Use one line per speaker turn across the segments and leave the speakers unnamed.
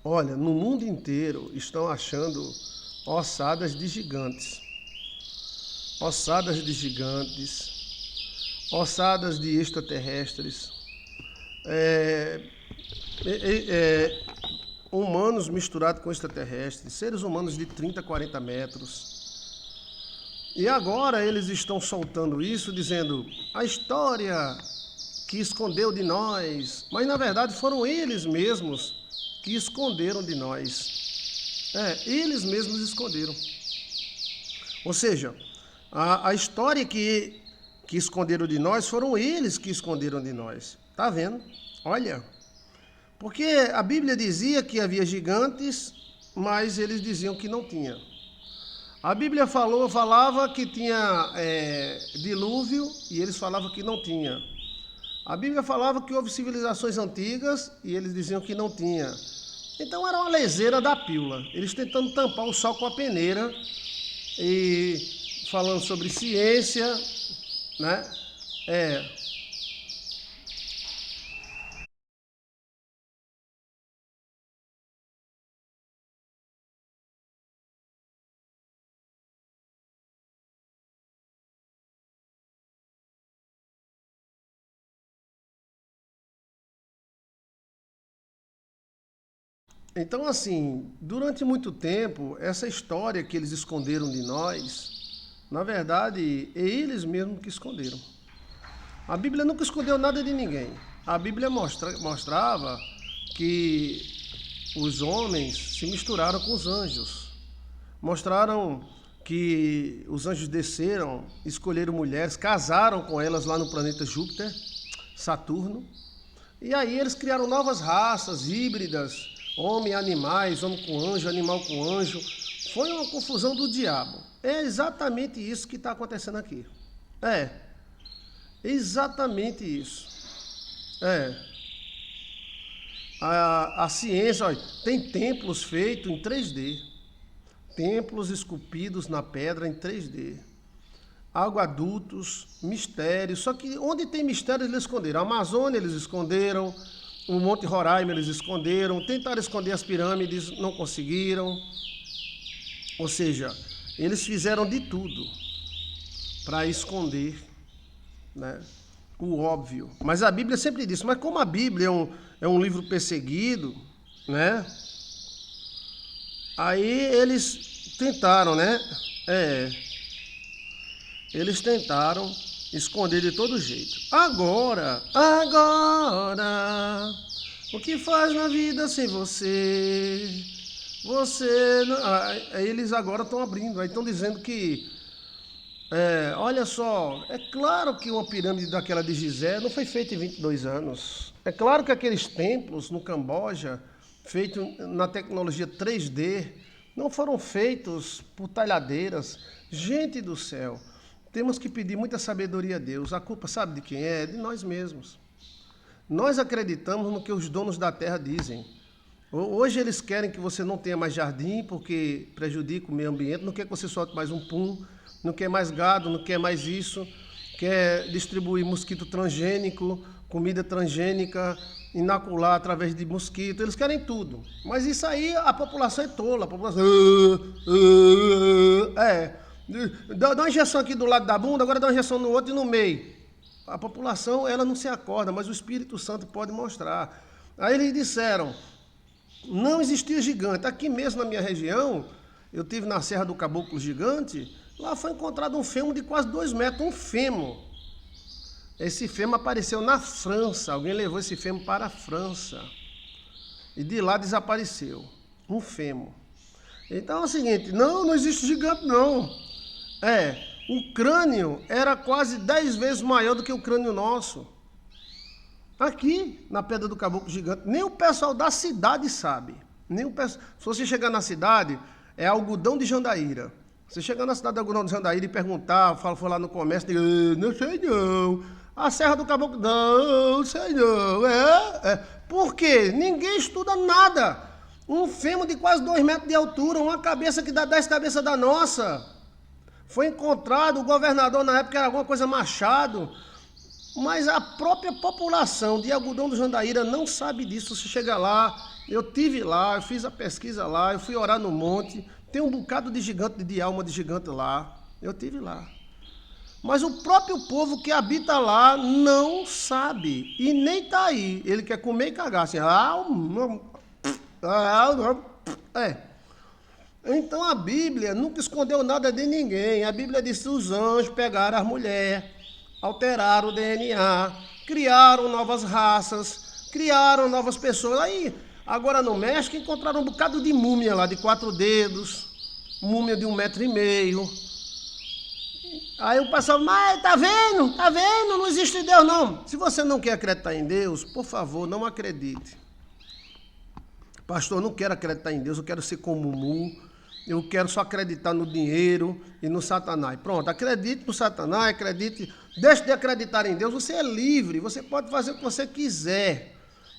Olha, no mundo inteiro estão achando ossadas de gigantes, ossadas de gigantes, ossadas de extraterrestres, é, humanos misturados com extraterrestres, seres humanos de 30, 40 metros. E agora eles estão soltando isso, dizendo a história que escondeu de nós, mas na verdade foram eles mesmos que esconderam de nós. Eles mesmos esconderam. Ou seja, a história que esconderam de nós foram eles que esconderam de nós. Tá vendo? Olha, porque a Bíblia dizia que havia gigantes, mas eles diziam que não tinha. A Bíblia falava que tinha dilúvio e eles falavam que não tinha. A Bíblia falava que houve civilizações antigas e eles diziam que não tinha. Então era uma leseira da pílula. Eles tentando tampar o sol com a peneira e falando sobre ciência, né? Então, assim, durante muito tempo, essa história que eles esconderam de nós, na verdade, é eles mesmos que esconderam. A Bíblia nunca escondeu nada de ninguém. A Bíblia mostrava que os homens se misturaram com os anjos. Mostraram que os anjos desceram, escolheram mulheres, casaram com elas lá no planeta Júpiter, Saturno. E aí eles criaram novas raças híbridas, homem, animais, homem com anjo, animal com anjo. Foi uma confusão do diabo. É exatamente isso que está acontecendo aqui. É, exatamente isso. É. A ciência, olha, tem templos feitos em 3D. Templos esculpidos na pedra em 3D. Aguadutos, mistérios. Só que onde tem mistérios eles esconderam. A Amazônia eles esconderam. O Monte Roraima eles esconderam. Tentaram esconder as pirâmides, não conseguiram. Ou seja, eles fizeram de tudo para esconder, né, o óbvio. Mas a Bíblia sempre disse, mas como a Bíblia é um livro perseguido, né? Aí eles tentaram, né? Eles tentaram esconder de todo jeito. Agora, o que faz na vida sem você? Você não... eles agora estão abrindo, aí estão dizendo que olha só, é claro que uma pirâmide daquela de Gizé não foi feita em 22 anos. É claro que aqueles templos no Camboja, feitos na tecnologia 3D, não foram feitos por talhadeiras. Gente do céu, temos que pedir muita sabedoria a Deus. A culpa sabe de quem é? De nós mesmos. Nós acreditamos no que os donos da terra dizem. Hoje eles querem que você não tenha mais jardim porque prejudica o meio ambiente, não quer que você solte mais um pum, não quer mais gado, não quer mais isso, quer distribuir mosquito transgênico, comida transgênica, inocular através de mosquito, eles querem tudo. Mas isso aí a população é tola, a população... Dá uma injeção aqui do lado da bunda, agora dá uma injeção no outro e no meio. A população, ela não se acorda, mas o Espírito Santo pode mostrar. Aí eles disseram, não existia gigante. Aqui mesmo na minha região, eu tive na Serra do Caboclo Gigante, lá foi encontrado um fêmur de quase 2 metros, um fêmur. Esse fêmur apareceu na França, alguém levou esse fêmur para a França. E de lá desapareceu, um fêmur. Então é o seguinte, não existe gigante não. O crânio era quase 10 vezes maior do que o crânio nosso. Aqui, na Pedra do Caboclo Gigante, nem o pessoal da cidade sabe. Se você chegar na cidade, é algodão de Jandaíra. Você chegar na cidade de algodão de Jandaíra e perguntar, for lá no comércio, diga, não sei não. A Serra do Caboclo, não sei não. Por quê? Ninguém estuda nada. Um fêmur de quase 2 metros de altura, uma cabeça que dá 10 cabeças da nossa. Foi encontrado, o governador na época era alguma coisa Machado, mas a própria população de Algodão do Jandaíra não sabe disso. Você chega lá, eu tive lá, eu fiz a pesquisa lá, eu fui orar no monte, tem um bocado de gigante, de alma de gigante lá, eu tive lá. Mas o próprio povo que habita lá não sabe e nem está aí. Ele quer comer e cagar assim. É. Então a Bíblia nunca escondeu nada de ninguém. A Bíblia disse que os anjos pegaram as mulheres, alteraram o DNA, criaram novas raças, criaram novas pessoas. Aí, agora no México, encontraram um bocado de múmia lá, de 4 dedos, múmia de 1,5 m. Aí o pessoal, mas tá vendo, não existe Deus não. Se você não quer acreditar em Deus, por favor, não acredite. Pastor, eu não quero acreditar em Deus, eu quero ser como Mu, eu quero só acreditar no dinheiro e no Satanás. Pronto, acredite no Satanás, acredite, deixe de acreditar em Deus, você é livre, você pode fazer o que você quiser,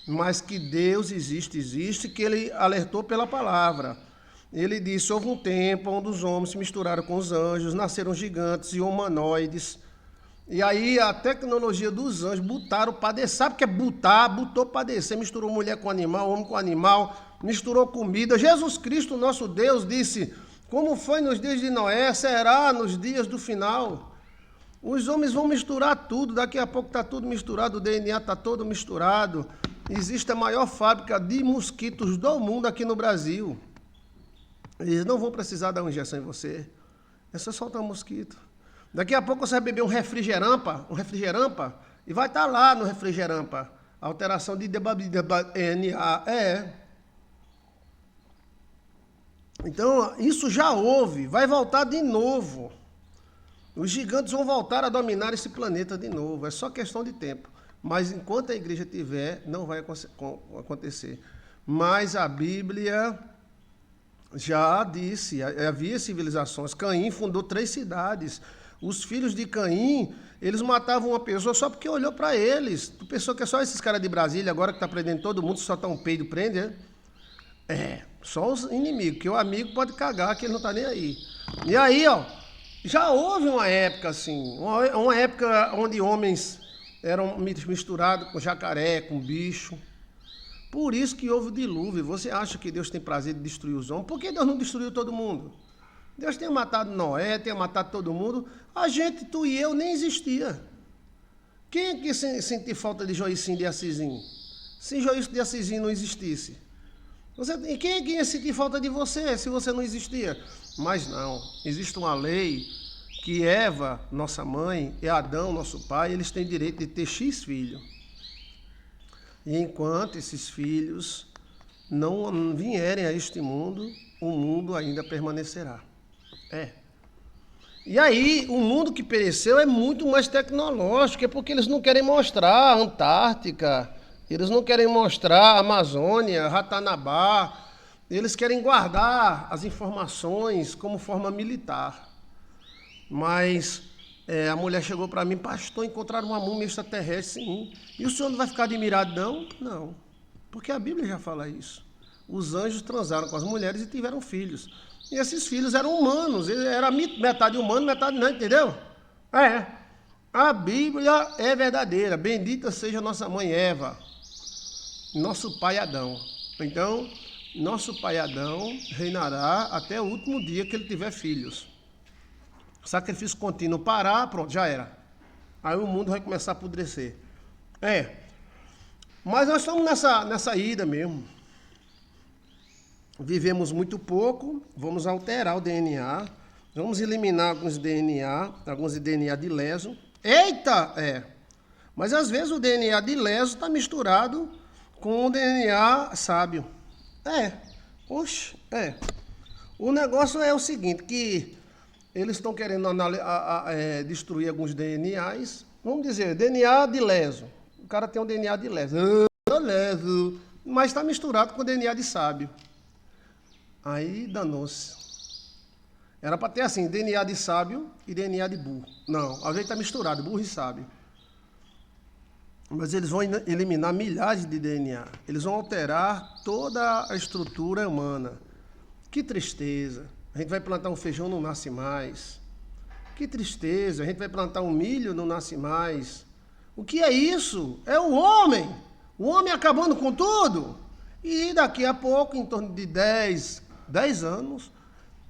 mas que Deus existe, que ele alertou pela palavra. Ele disse, houve um tempo onde os homens se misturaram com os anjos, nasceram gigantes e humanoides. E aí a tecnologia dos anjos botaram para descer. Sabe o que é botar? Botou para descer, misturou mulher com animal, homem com animal, misturou comida. Jesus Cristo, nosso Deus, disse, como foi nos dias de Noé, será nos dias do final. Os homens vão misturar tudo, daqui a pouco está tudo misturado, o DNA está todo misturado. Existe a maior fábrica de mosquitos do mundo aqui no Brasil. Eles não vão precisar dar uma injeção em você. É só soltar um mosquito. Daqui a pouco você vai beber um refrigerampa, e vai estar lá no refrigerampa. Alteração de DNA. Então, isso já houve. Vai voltar de novo. Os gigantes vão voltar a dominar esse planeta de novo. É só questão de tempo. Mas enquanto a igreja tiver, não vai acontecer. Mas a Bíblia já disse, havia civilizações. Caim fundou 3 cidades. Os filhos de Caim, eles matavam uma pessoa só porque olhou para eles. Tu pensou que é só esses caras de Brasília, agora que está prendendo todo mundo, só tá um peido prende, né? Só os inimigos, que o amigo pode cagar, que ele não está nem aí. E aí, ó, já houve uma época assim, uma época onde homens eram misturados com jacaré, com bicho. Por isso que houve o dilúvio. Você acha que Deus tem prazer de destruir os homens? Por que Deus não destruiu todo mundo? Deus tinha matado Noé, tinha matado todo mundo. A gente, tu e eu, nem existia. Quem é que sentir falta de Joicinho de Assisinho? Se Joicinho de Assisinho não existisse. Quem é que ia sentir falta de você se você não existia? Mas não. Existe uma lei que Eva, nossa mãe, e Adão, nosso pai, eles têm direito de ter X filhos. E enquanto esses filhos não vierem a este mundo, o mundo ainda permanecerá. E aí, o mundo que pereceu é muito mais tecnológico, é porque eles não querem mostrar a Antártica, eles não querem mostrar a Amazônia, Ratanabá, eles querem guardar as informações como forma militar. Mas a mulher chegou para mim, pastor, encontraram uma múmia extraterrestre, sim. E o senhor não vai ficar admirado, não? Não, porque a Bíblia já fala isso. Os anjos transaram com as mulheres e tiveram filhos. E esses filhos eram humanos, era metade humano, metade não, entendeu? A Bíblia é verdadeira. Bendita seja nossa mãe Eva, nosso pai Adão. Então, nosso pai Adão reinará até o último dia que ele tiver filhos. Sacrifício contínuo parar, pronto, já era. Aí o mundo vai começar a apodrecer. Mas nós estamos nessa ida mesmo. Vivemos muito pouco, vamos alterar o DNA, vamos eliminar alguns DNA de leso. Eita! Mas às vezes o DNA de leso está misturado com o DNA sábio. O negócio é o seguinte, que eles estão querendo destruir alguns DNAs. Vamos dizer, DNA de leso. O cara tem um DNA de leso. Leso. Mas está misturado com DNA de sábio. Aí danou-se. Era para ter assim, DNA de sábio e DNA de burro. Não, às vezes está misturado, burro e sábio. Mas eles vão eliminar milhares de DNA. Eles vão alterar toda a estrutura humana. Que tristeza. A gente vai plantar um feijão, não nasce mais. Que tristeza. A gente vai plantar um milho, não nasce mais. O que é isso? É o homem. O homem acabando com tudo. E daqui a pouco, em torno de 10 anos,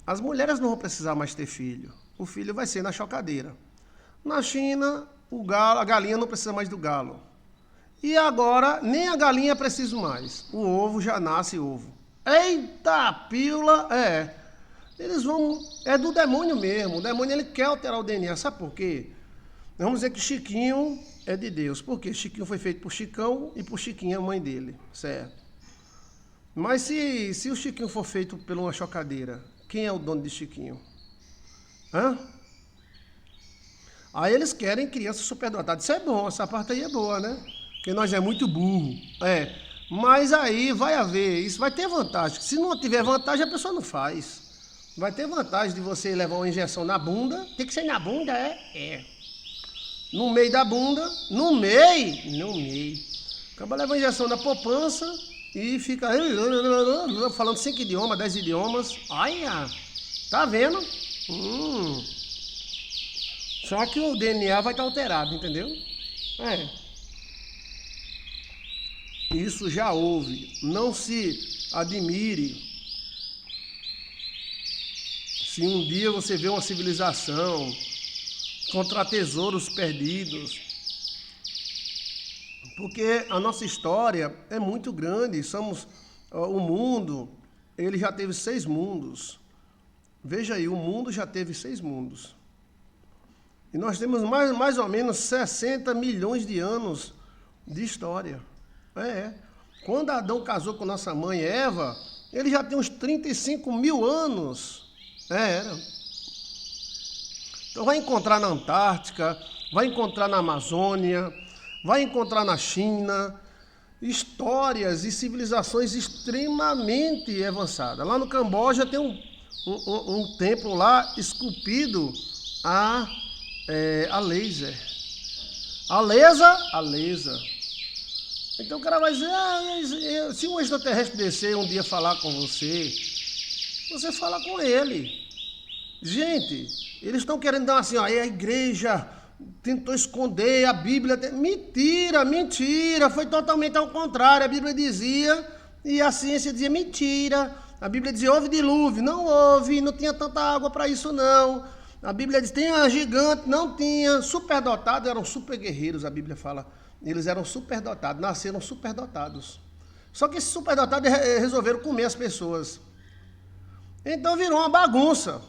as mulheres não vão precisar mais ter filho. O filho vai ser na chocadeira. Na China, a galinha não precisa mais do galo. E agora, nem a galinha precisa mais. O ovo já nasce ovo. Eita, pílula, Eles vão... É do demônio mesmo. O demônio, ele quer alterar o DNA. Sabe por quê? Vamos dizer que Chiquinho é de Deus. Por quê? Chiquinho foi feito por Chicão e por Chiquinha, a mãe dele. Certo? Mas se o Chiquinho for feito por uma chocadeira, quem é o dono de Chiquinho? Hã? Aí eles querem criança superdotada. Isso é bom, essa parte aí é boa, né? Porque nós é muito burro. Mas aí vai haver, isso vai ter vantagem. Se não tiver vantagem, a pessoa não faz. Vai ter vantagem de você levar uma injeção na bunda. Tem que ser na bunda, no meio da bunda. No meio. Acaba levando a injeção na poupança e fica falando 5 idiomas, 10 idiomas. Olha, tá vendo? Só que o DNA vai estar alterado, entendeu? Isso já houve. Não se admire se um dia você vê uma civilização contra tesouros perdidos. Porque a nossa história é muito grande. O mundo, ele já teve 6 mundos. Veja aí, o mundo já teve 6 mundos. E nós temos mais ou menos 60 milhões de anos de história. Quando Adão casou com nossa mãe Eva, ele já tem uns 35 mil anos. Então vai encontrar na Antártica, vai encontrar na Amazônia, vai encontrar na China, histórias e civilizações extremamente avançadas. Lá no Camboja tem um templo lá esculpido a laser. A laser. Então o cara vai dizer, se um extraterrestre descer um dia falar com você, você fala com ele. Gente, eles estão querendo dar assim, a igreja tentou esconder a Bíblia. Mentira, foi totalmente ao contrário. A Bíblia dizia, e a ciência dizia mentira. A Bíblia dizia, houve dilúvio. Não houve, não tinha tanta água para isso não. A Bíblia diz, tem a gigante, não tinha. Superdotados, eram super guerreiros, a Bíblia fala. Eles eram superdotados, nasceram superdotados. Só que esses superdotados resolveram comer as pessoas. Então virou uma bagunça.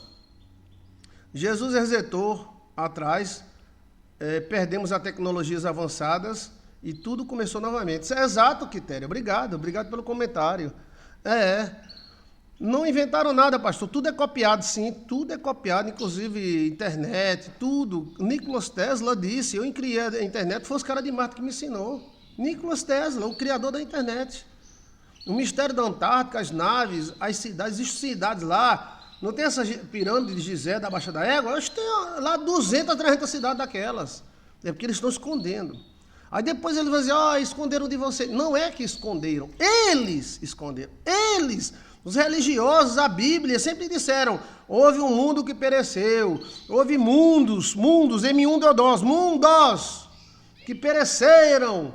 Jesus resetou atrás, perdemos as tecnologias avançadas e tudo começou novamente. Isso é exato, Quitéria. Obrigado pelo comentário. Não inventaram nada, pastor. Tudo é copiado, sim. Tudo é copiado, inclusive internet, tudo. Nikola Tesla disse, eu criei a internet, foi os caras de Marte que me ensinou. Nikola Tesla, o criador da internet. O mistério da Antártica, as naves, as cidades, existem cidades lá. Não tem essa pirâmide de Gizé da Baixa da Égua? Eles têm lá 200, 300 cidades daquelas. É porque eles estão escondendo. Aí depois eles vão dizer, esconderam de você. Não é que esconderam. Eles esconderam. Eles, os religiosos, a Bíblia, sempre disseram, houve um mundo que pereceu. Houve mundos, M1 mundos que pereceram.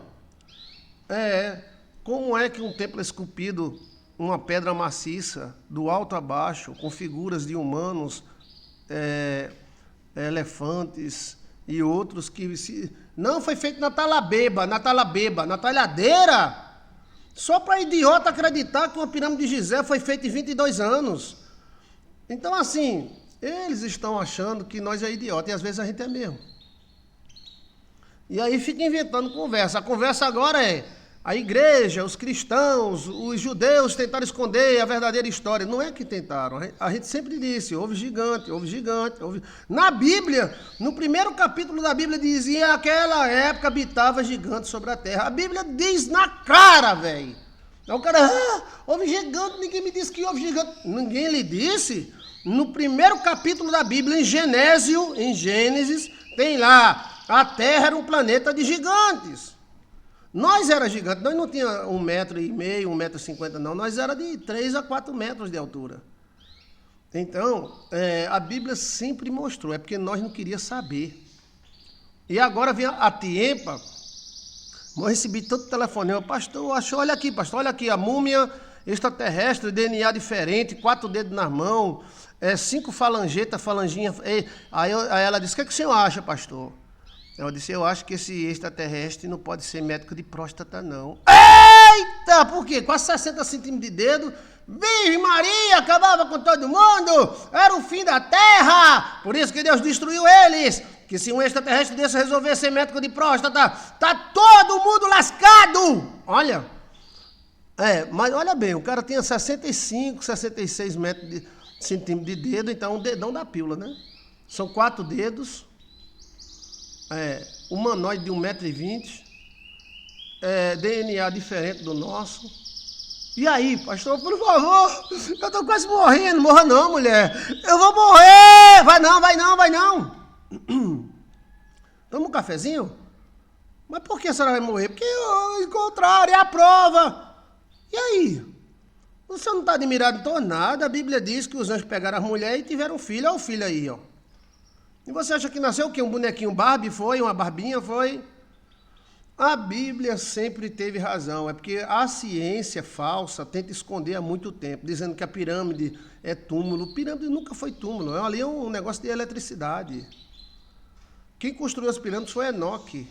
Como é que um templo esculpido, uma pedra maciça, do alto a baixo, com figuras de humanos, elefantes e outros que... Não, foi feito na talhadeira, só para idiota acreditar que uma pirâmide de Gizé foi feita em 22 anos. Então, assim, eles estão achando que nós é idiota, e às vezes a gente é mesmo. E aí fica inventando conversa. A conversa agora é... A igreja, os cristãos, os judeus tentaram esconder a verdadeira história. Não é que tentaram. A gente sempre disse, houve gigante. Na Bíblia, no primeiro capítulo da Bíblia, dizia aquela época habitava gigante sobre a terra. A Bíblia diz na cara, velho. Aí o cara, houve gigante, ninguém me disse que houve gigante. Ninguém lhe disse. No primeiro capítulo da Bíblia, em Gênesis, tem lá, a terra era um planeta de gigantes. Nós era gigante, nós não tinha 1,5 metro, 1,50 m, não. Nós era de 3 a 4 metros de altura. Então, a Bíblia sempre mostrou, é porque nós não queríamos saber. E agora vem a Tiempa Eu recebi tanto telefonema, pastor, achou, olha aqui, pastor, olha aqui, a múmia extraterrestre, DNA diferente, 4 dedos nas mãos, 5 falangetas, falanginha. Aí ela disse, o que o senhor acha, pastor? Eu disse, eu acho que esse extraterrestre não pode ser médico de próstata, não. Eita, por quê? Quase 60 centímetros de dedo. Virgem Maria, acabava com todo mundo. Era o fim da terra. Por isso que Deus destruiu eles. Que se um extraterrestre desse resolver ser médico de próstata, tá todo mundo lascado. Olha. Mas olha bem, o cara tinha 65, 66 centímetros de dedo, então um dedão da pílula, né? São 4 dedos. Humanoide de 1,20 m, DNA diferente do nosso. E aí, pastor, por favor, eu tô quase morrendo. Morra não, mulher. Eu vou morrer. Vai não, vai não, vai não. Toma um cafezinho? Mas por que a senhora vai morrer? Porque o contrário, é a prova. E aí? Você não está admirado em nada? A Bíblia diz que os anjos pegaram as mulheres e tiveram um filho. Olha o filho aí, ó. E você acha que nasceu o quê? Um bonequinho Barbie? Foi? Uma barbinha? Foi? A Bíblia sempre teve razão. É porque a ciência falsa tenta esconder há muito tempo, dizendo que a pirâmide é túmulo. Pirâmide nunca foi túmulo. Ali é um negócio de eletricidade. Quem construiu as pirâmides foi Enoque.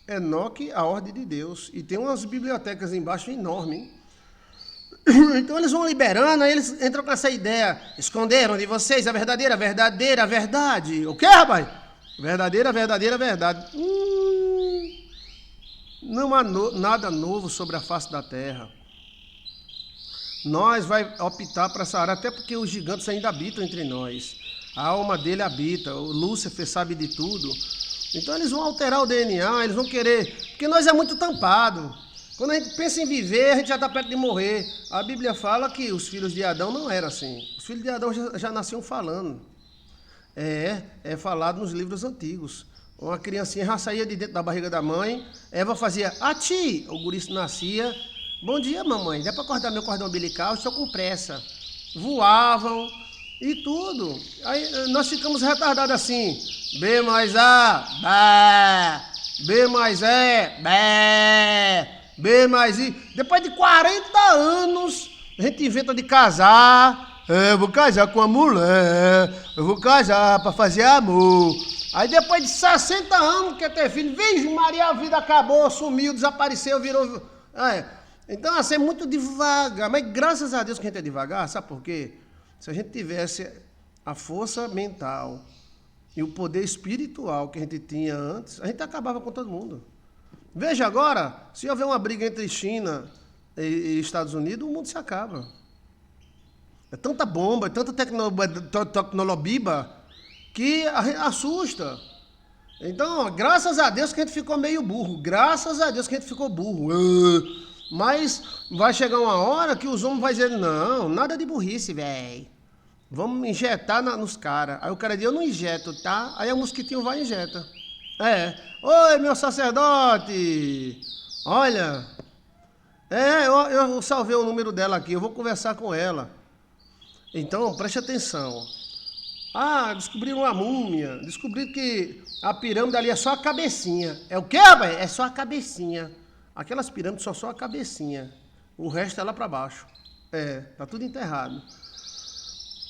Enoque, a ordem de Deus. E tem umas bibliotecas embaixo enormes, hein? Então eles vão liberando, aí eles entram com essa ideia. Esconderam de vocês a verdadeira verdade. O quê, rapaz? Verdadeira verdade. Não há nada novo sobre a face da terra. Nós vai optar para essa área, até porque os gigantes ainda habitam entre nós. A alma dele habita, o Lúcifer sabe de tudo. Então eles vão alterar o DNA, eles vão querer, porque nós é muito tampado. Quando a gente pensa em viver, a gente já está perto de morrer. A Bíblia fala que os filhos de Adão não eram assim. Os filhos de Adão já nasciam falando. É falado nos livros antigos. Uma criancinha já saía de dentro da barriga da mãe, Eva fazia ati, o guri nascia. Bom dia, mamãe, dá para acordar meu cordão umbilical? Estou com pressa. Voavam e tudo. Aí nós ficamos retardados assim. B mais A, bé. B mais E, bé. B mais I. Depois de 40 anos, a gente inventa de casar. Eu vou casar com a mulher. Eu vou casar para fazer amor. Aí depois de 60 anos quer ter filho. Virgem Maria, a vida acabou, sumiu, desapareceu, virou... Então, assim, é muito devagar. Mas graças a Deus que a gente é devagar, sabe por quê? Se a gente tivesse a força mental e o poder espiritual que a gente tinha antes, a gente acabava com todo mundo. Veja agora, se houver uma briga entre China e Estados Unidos, o mundo se acaba. É tanta bomba, é tanta tecnolobiba que assusta. Então, graças a Deus que a gente ficou meio burro. Graças a Deus que a gente ficou burro. Mas vai chegar uma hora que os homens vão dizer, não, nada de burrice, velho. Vamos injetar nos caras. Aí o cara diz, eu não injeto, tá? Aí o mosquitinho vai e injeta. Oi, meu sacerdote. Olha, eu salvei o número dela aqui, eu vou conversar com ela. Então, preste atenção. Descobriram uma múmia. Descobriram que a pirâmide ali é só a cabecinha. É o quê, rapaz? É só a cabecinha. Aquelas pirâmides só a cabecinha. O resto é lá para baixo. Tá tudo enterrado.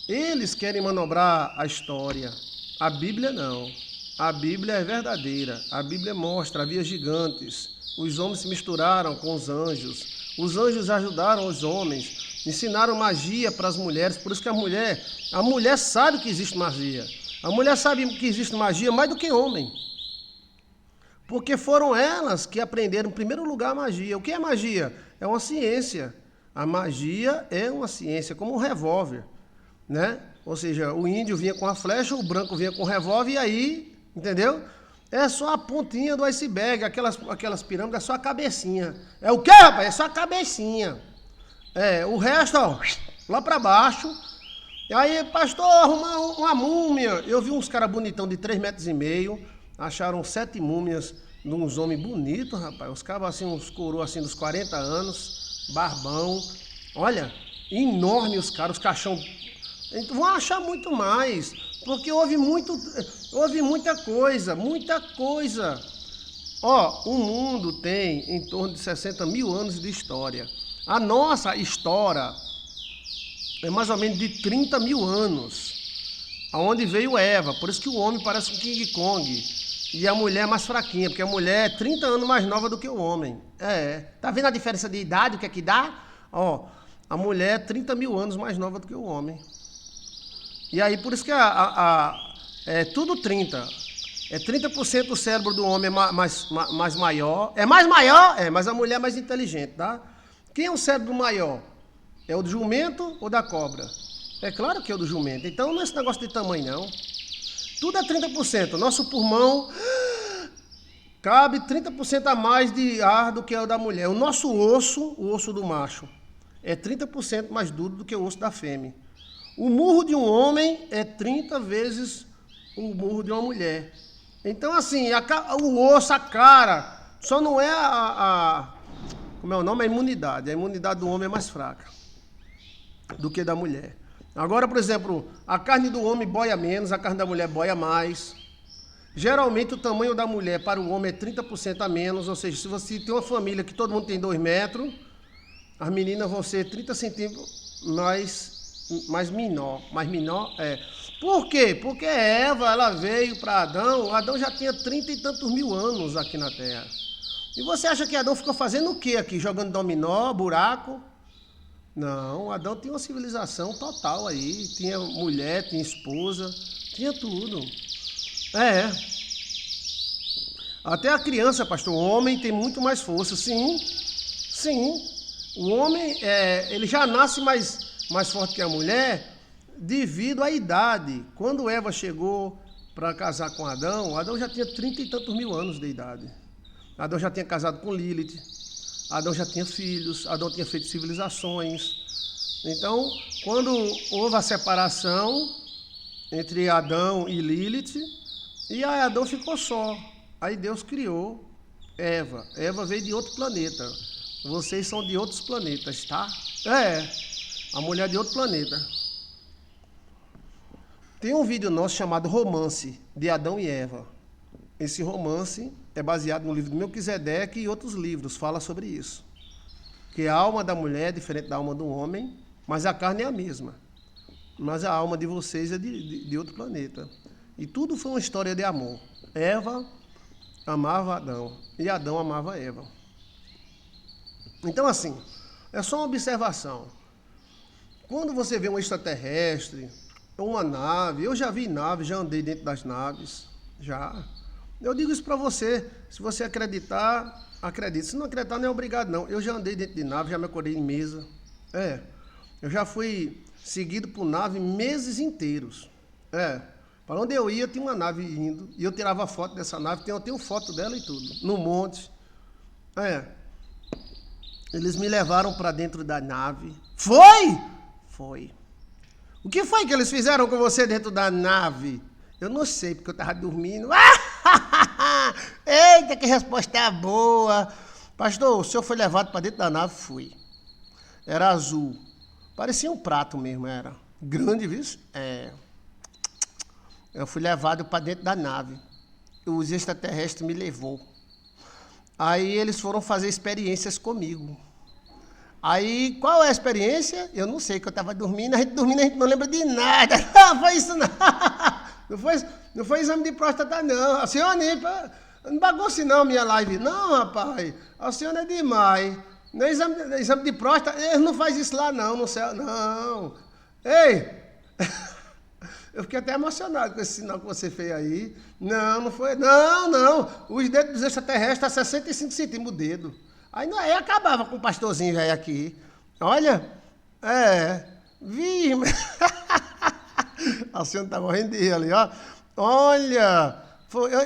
Eles querem manobrar a história. A Bíblia não. A Bíblia é verdadeira. A Bíblia mostra, havia gigantes. Os homens se misturaram com os anjos. Os anjos ajudaram os homens. Ensinaram magia para as mulheres. Por isso que a mulher sabe que existe magia. A mulher sabe que existe magia mais do que homem. Porque foram elas que aprenderam, em primeiro lugar, a magia. O que é magia? É uma ciência. A magia é uma ciência, como um revólver, né? Ou seja, o índio vinha com a flecha, o branco vinha com o revólver, e aí, entendeu? É só a pontinha do iceberg, aquelas pirâmides, é só a cabecinha. É o quê, rapaz? É só a cabecinha. O resto, ó, lá para baixo. E aí, pastor, arrumar uma múmia. Eu vi uns caras bonitão de 3,5 metros. Acharam 7 múmias de uns homens bonitos, rapaz. Os caras assim, uns coroas assim dos 40 anos, barbão. Olha, enorme os caras, os caixão. Vão achar muito mais, porque houve muita coisa. Ó, o mundo tem em torno de 60 mil anos de história. A nossa história é mais ou menos de 30 mil anos, aonde veio Eva. Por isso que o homem parece um King Kong e a mulher é mais fraquinha, porque a mulher é 30 anos mais nova do que o homem. Tá vendo a diferença de idade, o que é que dá? Ó, a mulher é 30 mil anos mais nova do que o homem. E aí, por isso que é tudo 30. É 30% do cérebro do homem é mais maior. É mais maior? É, mas a mulher é mais inteligente, tá? Quem é o cérebro maior? É o do jumento ou da cobra? É claro que é o do jumento. Então não é esse negócio de tamanho, não. Tudo é 30%. Nosso pulmão cabe 30% a mais de ar do que é o da mulher. O nosso osso, o osso do macho, é 30% mais duro do que o osso da fêmea. O murro de um homem é 30 vezes o murro de uma mulher. Então, assim, o osso, a cara, só não é como é o nome? A imunidade. A imunidade do homem é mais fraca do que da mulher. Agora, por exemplo, a carne do homem boia menos, a carne da mulher boia mais. Geralmente, o tamanho da mulher para o homem é 30% a menos, ou seja, se você tem uma família que todo mundo tem 2 metros, as meninas vão ser 30 centímetros mais menor. Por quê? Porque Eva, ela veio para Adão, Adão já tinha 30 e tantos mil anos aqui na Terra. E você acha que Adão ficou fazendo o quê aqui? Jogando dominó, buraco? Não, Adão tinha uma civilização total aí. Tinha mulher, tinha esposa, tinha tudo. Até a criança, pastor, o homem tem muito mais força. Sim, sim. O homem, ele já nasce mais forte que a mulher devido à idade. Quando Eva chegou para casar com Adão, Adão já tinha 30 e tantos mil anos de idade. Adão já tinha casado com Lilith, Adão já tinha filhos, Adão tinha feito civilizações. Então, quando houve a separação entre Adão e Lilith, e aí Adão ficou só. Aí Deus criou Eva. Eva veio de outro planeta. Vocês são de outros planetas, tá? A mulher de outro planeta. Tem um vídeo nosso chamado Romance, de Adão e Eva. Esse romance é baseado no livro de Melquisedeque e outros livros, fala sobre isso. Que a alma da mulher é diferente da alma do homem, mas a carne é a mesma. Mas a alma de vocês é de outro planeta. E tudo foi uma história de amor. Eva amava Adão e Adão amava Eva. Então, assim, é só uma observação. Quando você vê um extraterrestre, uma nave, eu já vi nave, já andei dentro das naves, já. Eu digo isso para você, se você acreditar, acredite. Se não acreditar, não é obrigado, não. Eu já andei dentro de nave, já me acordei em mesa. Eu já fui seguido por nave meses inteiros. Para onde eu ia, tinha uma nave indo, e eu tirava foto dessa nave, eu tenho foto dela e tudo, no monte. Eles me levaram para dentro da nave. Foi? Foi. O que foi que eles fizeram com você dentro da nave? Eu não sei, porque eu estava dormindo. Eita, que resposta boa. Pastor, o senhor foi levado para dentro da nave? Fui. Era azul. Parecia um prato mesmo, era. Grande, viu? Eu fui levado para dentro da nave. Os extraterrestres me levou. Aí eles foram fazer experiências comigo. Aí, qual é a experiência? Eu não sei, que eu estava dormindo, a gente não lembra de nada. Não foi isso não. Não foi exame de próstata não. A senhora nem não bagunce não minha live. Não, rapaz, a senhora é demais. Não é exame de próstata, eles não fazem isso lá não, no céu, não. Ei, eu fiquei até emocionado com esse sinal que você fez aí. Não foi, não. Os dedos dos extraterrestres estão 65 centímetros o dedo. Aí acabava com o pastorzinho velho aqui. Olha, vi. A senhora tá morrendo de rir ali, ó. Olha,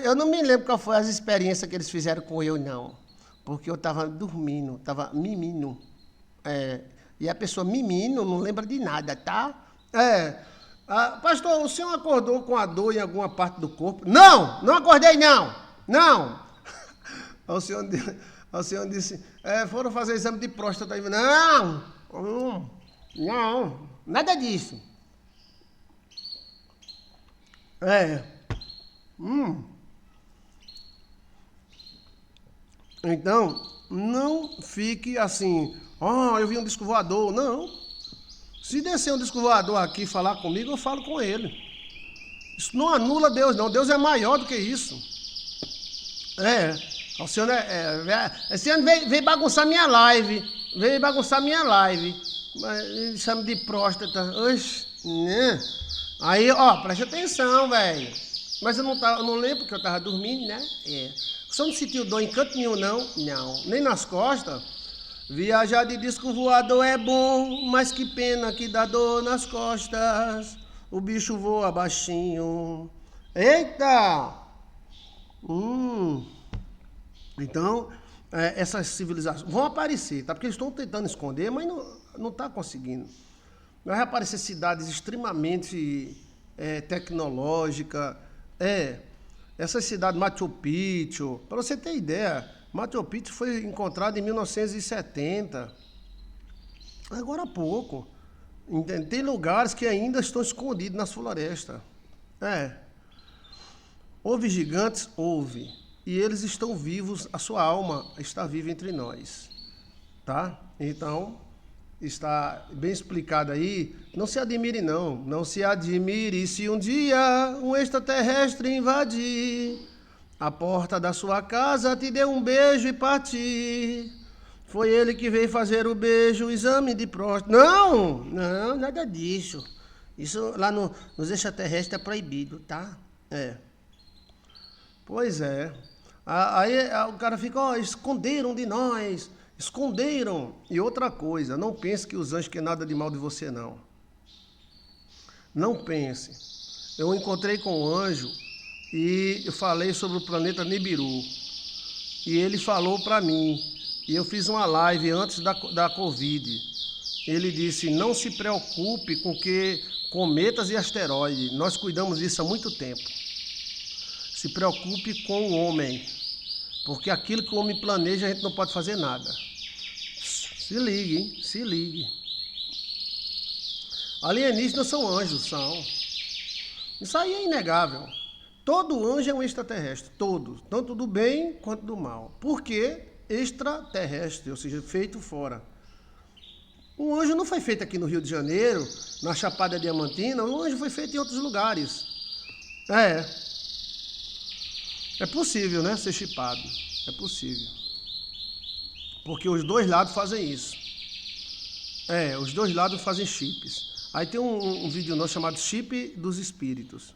eu não me lembro qual foi as experiências que eles fizeram com eu, não. Porque eu estava dormindo, estava mimindo. E a pessoa mimindo não lembra de nada, tá? Pastor, o senhor acordou com a dor em alguma parte do corpo? Não acordei, não. O senhor disse, foram fazer exame de próstata. Não, nada disso. Então, não fique assim, eu vi um disco voador. Não. Se descer um disco voador aqui e falar comigo, eu falo com ele. Isso não anula Deus, não. Deus é maior do que isso. O senhor esse ano veio bagunçar minha live. Veio bagunçar minha live. Mas ele chama de próstata. Oxe, né? Aí, preste atenção, velho. Mas eu não lembro porque eu tava dormindo, né? O senhor não sentiu dor em canto nenhum, não? Não. Nem nas costas? Viajar de disco voador é bom, mas que pena que dá dor nas costas. O bicho voa baixinho. Eita! Então, essas civilizações vão aparecer, tá? Porque eles estão tentando esconder, mas não está conseguindo. Vai aparecer cidades extremamente tecnológicas. Essas cidades, Machu Picchu, para você ter ideia, Machu Picchu foi encontrado em 1970, agora há pouco. Tem lugares que ainda estão escondidos nas florestas. Houve gigantes? Houve. E eles estão vivos, a sua alma está viva entre nós. Tá? Então, está bem explicado aí. Não se admire, não. Não se admire se um dia um extraterrestre invadir a porta da sua casa, te deu um beijo e partir. Foi ele que veio fazer o beijo, o exame de próstata. Não, nada disso. Isso lá nos extraterrestres é proibido, tá? Pois é. Aí o cara fica, esconderam de nós. Esconderam. E outra coisa, não pense que os anjos querem nada de mal de você, não. Não pense. Eu encontrei com um anjo e eu falei sobre o planeta Nibiru. E ele falou para mim. E eu fiz uma live antes da Covid. Ele disse, não se preocupe com que cometas e asteroides. Nós cuidamos disso há muito tempo. Se preocupe com o homem. Porque aquilo que o homem planeja, a gente não pode fazer nada. Se ligue, hein? Se ligue. Alienígenas são anjos, são. Isso aí é inegável. Todo anjo é um extraterrestre. Todos. Tanto do bem quanto do mal. Por quê? Extraterrestre, ou seja, feito fora. Um anjo não foi feito aqui no Rio de Janeiro, na Chapada Diamantina. Um anjo foi feito em outros lugares. É possível, né, ser chipado. É possível. Porque os dois lados fazem isso. Os dois lados fazem chips. Aí tem um vídeo nosso chamado Chip dos Espíritos.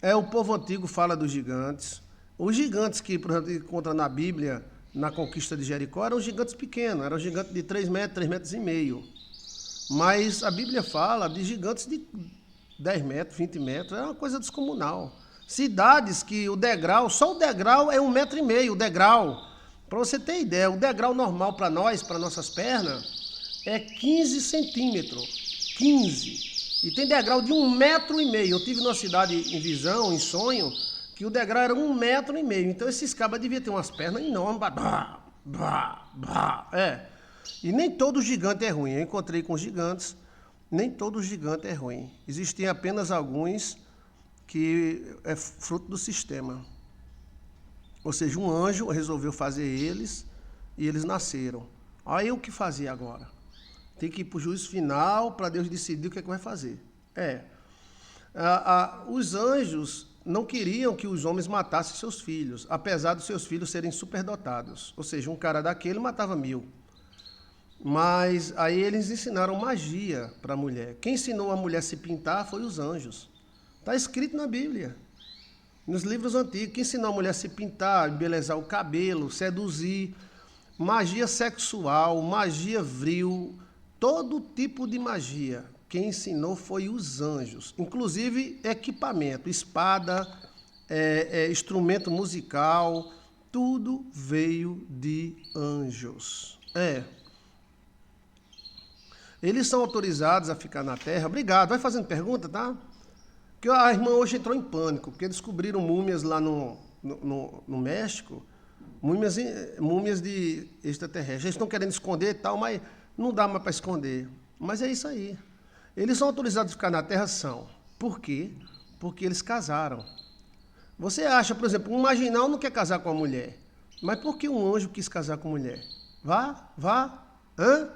O povo antigo fala dos gigantes. Os gigantes que, por exemplo, encontra na Bíblia, na conquista de Jericó, eram gigantes pequenos. Eram gigantes de 3 metros, 3 metros e meio. Mas a Bíblia fala de gigantes de 10 metros, 20 metros. É uma coisa descomunal. Cidades que só o degrau é 1,5 metro. O degrau, para você ter ideia, o degrau normal para nós, para nossas pernas, é 15 centímetros. 15. E tem degrau de 1,5 metro. Eu tive numa cidade em visão, em sonho, que o degrau era 1,5 metro. Então esses cabas deviam ter umas pernas enormes. E nem todo gigante é ruim. Eu encontrei com gigantes, nem todo gigante é ruim. Existem apenas alguns que é fruto do sistema. Ou seja, um anjo resolveu fazer eles e eles nasceram. Aí o que fazer agora? Tem que ir para o juízo final para Deus decidir o que é que vai fazer. Os anjos não queriam que os homens matassem seus filhos, apesar dos seus filhos serem superdotados. Ou seja, um cara daquele matava 1000. Mas aí eles ensinaram magia para a mulher. Quem ensinou a mulher a se pintar foi os anjos. Está escrito na Bíblia, nos livros antigos. Quem ensinou a mulher a se pintar, embelezar o cabelo, seduzir, magia sexual, magia vril, todo tipo de magia. Quem ensinou foi os anjos. Inclusive equipamento, espada, instrumento musical, tudo veio de anjos. Eles são autorizados a ficar na terra. Obrigado. Vai fazendo pergunta, tá? Porque a irmã hoje entrou em pânico, porque descobriram múmias lá no México, múmias de extraterrestres. Eles estão querendo esconder e tal, mas não dá mais para esconder. Mas é isso aí. Eles são autorizados a ficar na Terra? São. Por quê? Porque eles casaram. Você acha, por exemplo, um marginal não quer casar com a mulher. Mas por que um anjo quis casar com mulher? Vá. Hã?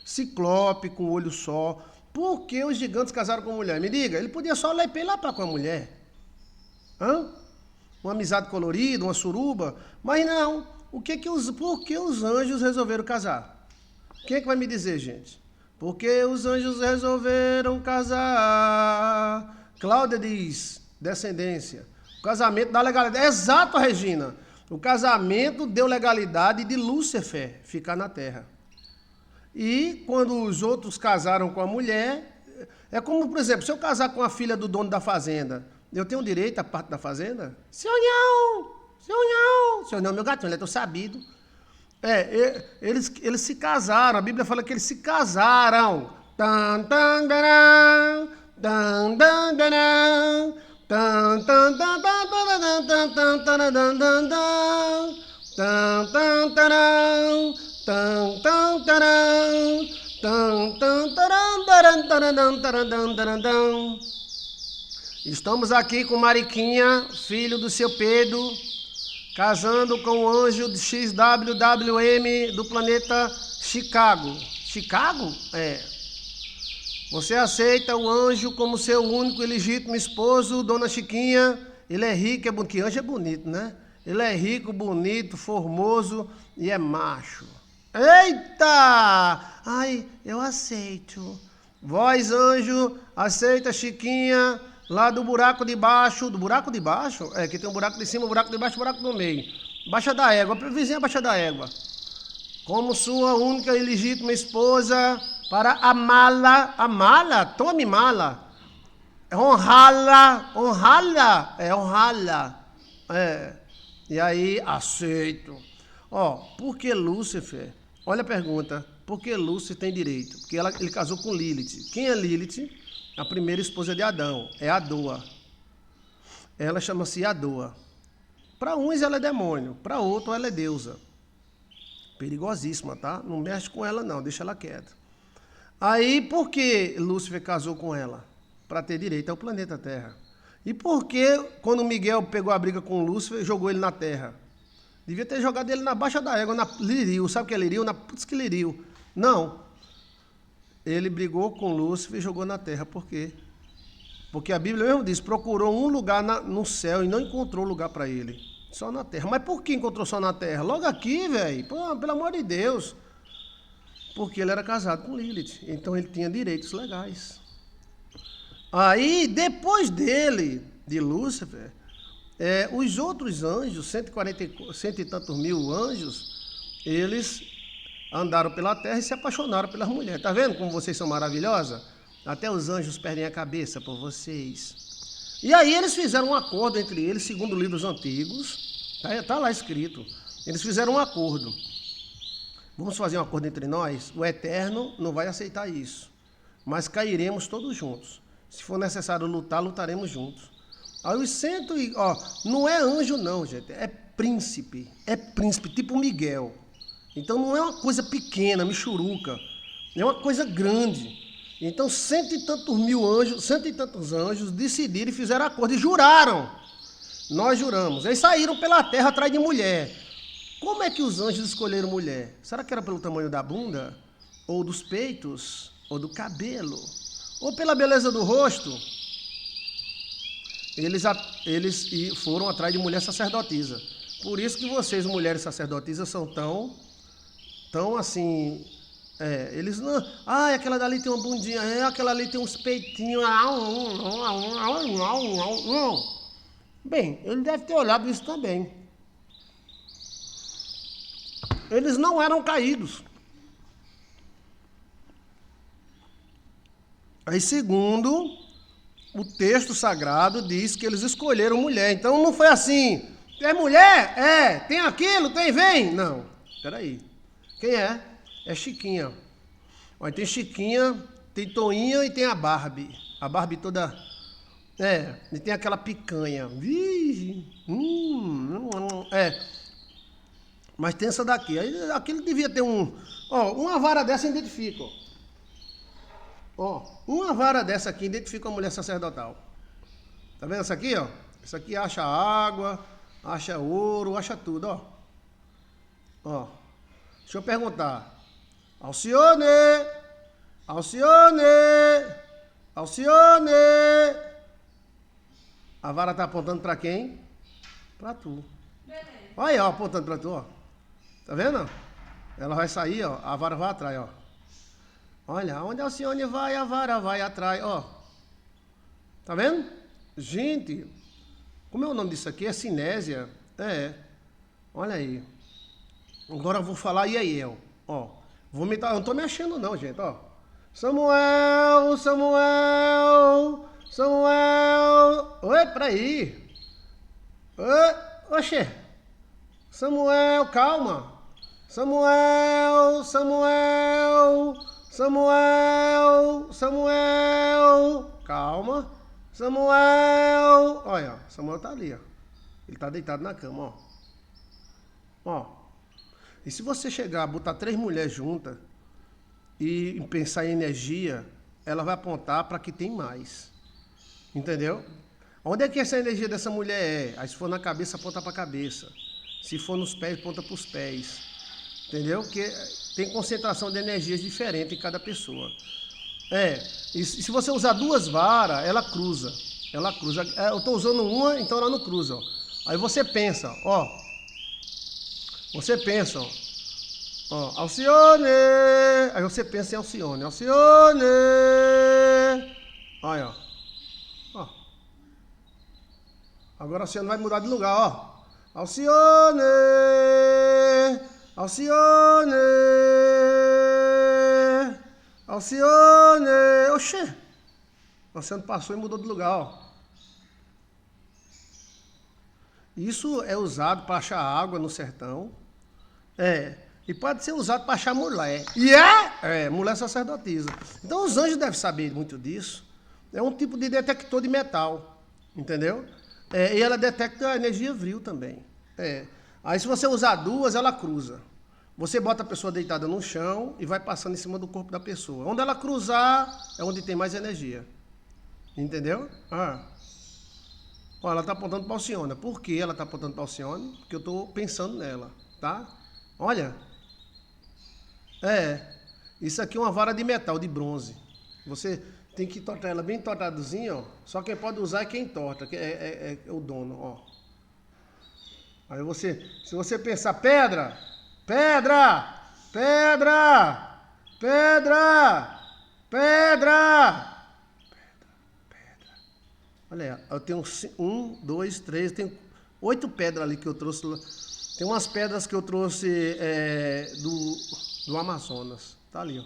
Ciclope com olho só. Por que os gigantes casaram com mulher? Me diga, ele podia só leper lá para com a mulher. Hã? Uma amizade colorida, uma suruba. Mas não. Por que os anjos resolveram casar? Quem é que vai me dizer, gente? Porque os anjos resolveram casar. Cláudia diz, descendência. O casamento dá legalidade. Exato, Regina. O casamento deu legalidade de Lúcifer ficar na terra. E quando os outros casaram com a mulher, é como, por exemplo, se eu casar com a filha do dono da fazenda, eu tenho direito à parte da fazenda? Senhor não, meu gatinho, ele é tão sabido. Eles se casaram, a Bíblia fala que eles se casaram. Tan, tan, daran, tan, tan, daran, tan, tan, tan, tan, tan, tan, tan, tan, tan, tan, tan, taran, tan, tan, taran, tan, tan, taran, taran, taran, taran, taran, taran. Estamos aqui com Mariquinha, filho do seu Pedro, casando com o anjo de XWWM do planeta Chicago. Chicago? É. Você aceita o anjo como seu único e legítimo esposo, dona Chiquinha? Ele é rico, é bonito. Que anjo é bonito, né? Ele é rico, bonito, formoso e é macho. Eita! Ai, eu aceito. Vós, anjo, aceita Chiquinha lá do buraco de baixo. Do buraco de baixo? É, que tem um buraco de cima, um buraco de baixo, um buraco do meio. Baixa da égua, vizinha Baixa da Égua. Como sua única e legítima esposa, para amá-la, tome mala. Honrá-la, honrá-la. É. E aí, aceito. Ó, por que Lúcifer? Olha a pergunta. Por que Lúcifer tem direito? Porque ele casou com Lilith. Quem é Lilith? A primeira esposa de Adão. É Adoa. Ela chama-se Adoa. Para uns ela é demônio, para outros ela é deusa. Perigosíssima, tá? Não mexe com ela não, deixa ela quieta. Aí, por que Lúcifer casou com ela? Para ter direito ao planeta Terra. E por que, quando Miguel pegou a briga com Lúcifer, jogou ele na Terra? Devia ter jogado ele na Baixa da Égua, na Liril. Sabe o que é Liril? Na putz que Liril. Não. Ele brigou com Lúcifer e jogou na Terra. Por quê? Porque a Bíblia mesmo diz, procurou um lugar no céu e não encontrou lugar para ele. Só na Terra. Mas por que encontrou só na Terra? Logo aqui, velho. Pelo amor de Deus. Porque ele era casado com Lilith. Então ele tinha direitos legais. Aí, depois dele, de Lúcifer, os outros anjos, 100 e tantos mil anjos, eles andaram pela terra e se apaixonaram pelas mulheres. Tá vendo como vocês são maravilhosas? Até os anjos perdem a cabeça por vocês. E aí eles fizeram um acordo entre eles, segundo livros antigos. Tá lá escrito. Eles fizeram um acordo. Vamos fazer um acordo entre nós? O Eterno não vai aceitar isso. Mas cairemos todos juntos. Se for necessário lutar, lutaremos juntos. Aí os não é anjo não, gente. É príncipe. É príncipe, tipo Miguel. Então não é uma coisa pequena, michuruca. É uma coisa grande. Então 100 e tantos anjos decidiram e fizeram acordo e juraram. Nós juramos. Eles saíram pela terra atrás de mulher. Como é que os anjos escolheram mulher? Será que era pelo tamanho da bunda? Ou dos peitos? Ou do cabelo? Ou pela beleza do rosto? Eles foram atrás de mulher sacerdotisa. Por isso que vocês, mulheres sacerdotisas, são tão assim... eles não... aquela dali tem uma bundinha, aquela ali tem uns peitinhos. Bem, ele deve ter olhado isso também. Eles não eram caídos. Aí, segundo o texto sagrado, diz que eles escolheram mulher. Então, não foi assim, é mulher? É. Tem aquilo? Tem, vem? Não. Peraí. Quem é? É Chiquinha. Olha, tem Chiquinha, tem Toinha e tem a Barbie. A Barbie toda... e tem aquela picanha. Vixe. Mas tem essa daqui. Aí, aquilo devia ter uma vara dessa identifica. Uma vara dessa aqui identifica a mulher sacerdotal. Tá vendo essa aqui, ó? Essa aqui acha água, acha ouro, acha tudo, ó. Ó, deixa eu perguntar. Alcione! Alcione! Alcione! A vara tá apontando pra quem? Pra tu.
Beleza.
Olha aí, ó, apontando pra tu, ó. Tá vendo? Ela vai sair, ó. A vara vai atrás, ó. Olha, onde a Alcione vai, a vara vai atrás, ó. Tá vendo? Gente, como é o nome disso aqui? É cinésia. É. Olha aí. Agora eu vou falar Ieiel. Ó. Vou me dar. Eu não tô me achando, não, gente, ó. Samuel, Samuel, Samuel. Oi, peraí. Oi, oxê. Samuel, calma. Samuel, Samuel, Samuel, Samuel. Calma. Samuel. Olha, Samuel tá ali, ó. Ele tá deitado na cama, ó. Ó. E se você chegar, botar 3 mulheres juntas e pensar em energia, ela vai apontar para que tem mais. Entendeu? Onde é que essa energia dessa mulher é? Aí se for na cabeça, aponta para a cabeça. Se for nos pés, aponta para os pés. Entendeu? Porque tem concentração de energias diferentes em cada pessoa. E se você usar 2 varas, ela cruza. Ela cruza. Eu estou usando uma, então ela não cruza. Ó. Aí você pensa, ó. Você pensa, ó, Alcione. Aí você pensa em Alcione. Alcione. Olha, ó. Agora a Alcione vai mudar de lugar, ó. Alcione. Alcione. Alcione. Oxê. Alcione passou e mudou de lugar, ó. Isso é usado para achar água no sertão. E pode ser usado para achar mulher. Mulher sacerdotisa. Então os anjos devem saber muito disso. É um tipo de detector de metal. Entendeu? E ela detecta a energia vril também. Aí se você usar 2, ela cruza. Você bota a pessoa deitada no chão e vai passando em cima do corpo da pessoa. Onde ela cruzar é onde tem mais energia. Entendeu? Ó, ela está apontando para Alcione. Por que ela está apontando para Alcione? Porque eu estou pensando nela, tá? Olha. Isso aqui é uma vara de metal, de bronze. Você tem que tortar ela bem tortadozinha, ó. Só quem pode usar é quem torta, que é o dono, ó. Aí se você pensar pedra, pedra, pedra, pedra, pedra. Olha aí, eu tenho 1, 2, 3, tem 8 pedras ali que eu trouxe. Tem umas pedras que eu trouxe do Amazonas. Tá ali, ó.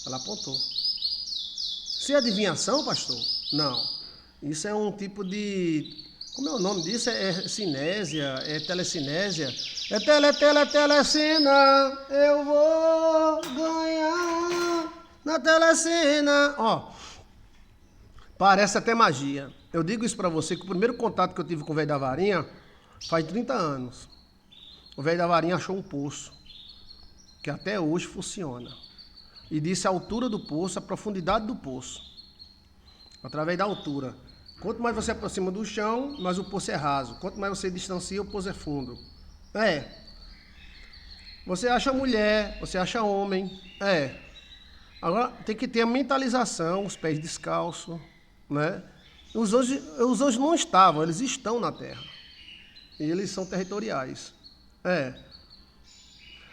Ela apontou. Isso é adivinhação, pastor? Não. Isso é um tipo de... Como é o nome disso? É cinésia, é telecinésia. É telecena, eu vou ganhar na telecena. Ó. Parece até magia. Eu digo isso pra você, que o primeiro contato que eu tive com o velho da varinha faz 30 anos. O velho da varinha achou um poço, que até hoje funciona. E disse a altura do poço, a profundidade do poço. Através da altura. Quanto mais você aproxima do chão, mais o poço é raso. Quanto mais você distancia, o poço é fundo. Você acha mulher, você acha homem. Agora tem que ter a mentalização, os pés descalços, né? Os anjos não estavam, eles estão na terra. E eles são territoriais.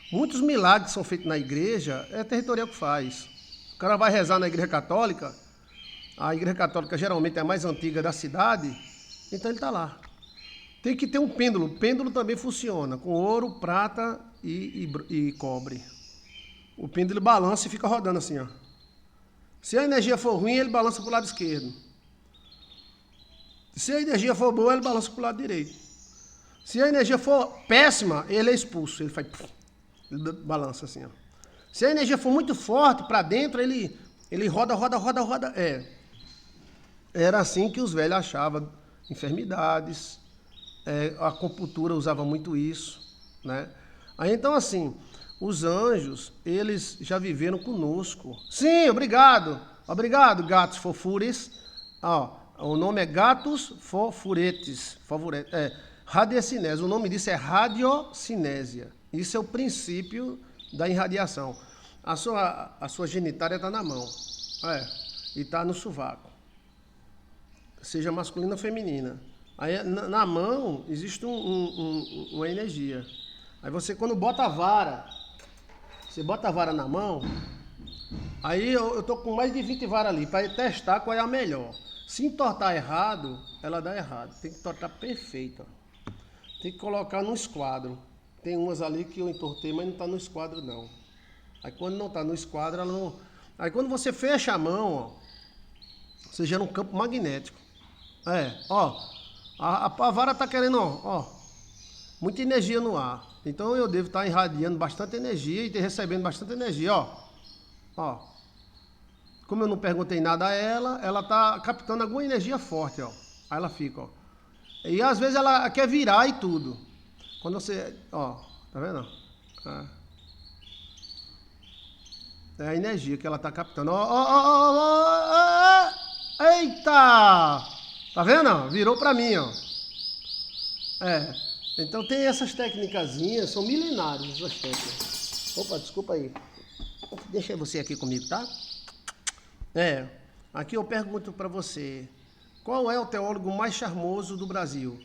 Muitos milagres são feitos na igreja, é territorial que faz. O cara vai rezar na igreja católica, a igreja católica geralmente é a mais antiga da cidade, então ele está lá. Tem que ter um pêndulo. O pêndulo também funciona com ouro, prata e cobre. O pêndulo balança e fica rodando assim, ó. Se a energia for ruim, ele balança para o lado esquerdo. Se a energia for boa, ele balança para o lado direito. Se a energia for péssima, ele é expulso. Ele faz... Ele balança assim, ó. Se a energia for muito forte para dentro, ele roda. Era assim que os velhos achavam enfermidades. A acupuntura usava muito isso, né? Aí então assim, os anjos, eles já viveram conosco. Sim, obrigado. Obrigado, gatos fofures. O nome é gatos fofuretes. Radiocinésia. O nome disso é radiocinésia. Isso é o princípio da irradiação. A sua genitália está na mão. E está no sovaco. Seja masculina ou feminina. Aí na mão existe uma energia. Aí você quando bota a vara, você bota a vara na mão, aí eu tô com mais de 20 varas ali para testar qual é a melhor. Se entortar errado, ela dá errado. Tem que entortar perfeito. Ó. Tem que colocar no esquadro. Tem umas ali que eu entortei, mas não está no esquadro não. Aí quando não está no esquadro, ela não... Aí quando você fecha a mão, ó, você gera um campo magnético. A vara está querendo, muita energia no ar. Então eu devo estar irradiando bastante energia e recebendo bastante energia, ó. Como eu não perguntei nada a ela está captando alguma energia forte, ó. Aí ela fica, ó. E às vezes ela quer virar e tudo. Quando você, tá vendo? É a energia que ela está captando. Eita! Tá vendo? Virou para mim, ó. Então tem essas técnicazinhas, são milenares essas técnicas. Opa, desculpa aí. Deixa você aqui comigo, tá? Aqui eu pergunto para você. Qual é o teólogo mais charmoso do Brasil?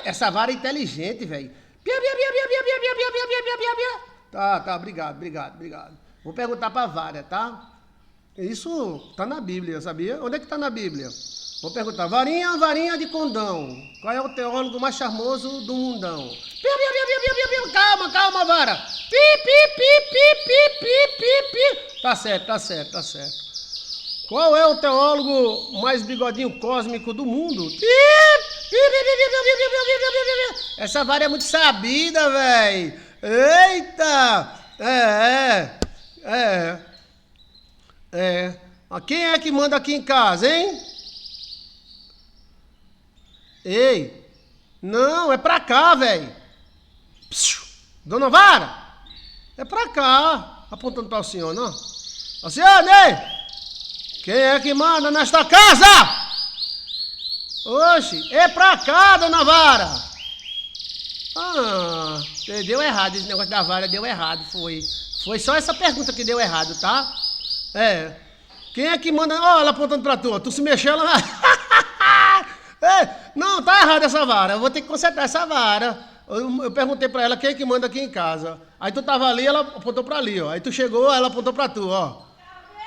Essa vara é inteligente, velho. Tá, obrigado. Vou perguntar pra vara, tá? Isso tá na Bíblia, sabia? Onde é que tá na Bíblia? Vou perguntar, varinha de condão. Qual é o teólogo mais charmoso do mundão? Calma, vara. Tá certo. Qual é o teólogo mais bigodinho cósmico do mundo? Essa vara é muito sabida, velho. Eita! Quem é que manda aqui em casa, hein? Ei! Não, é pra cá, velho. Dona Vara! É pra cá. Apontando para o senhor, não? Alcione! Quem é que manda nesta casa? Oxe, é pra cá, Dona Vara. Deu errado, esse negócio da vara deu errado, foi só essa pergunta que deu errado, tá? Quem é que manda... ela apontando pra tu se mexer, ela vai... não, tá errado essa vara, eu vou ter que consertar essa vara. Eu perguntei pra ela quem é que manda aqui em casa. Aí tu tava ali, ela apontou pra ali, ó. Aí tu chegou, ela apontou pra tu, ó.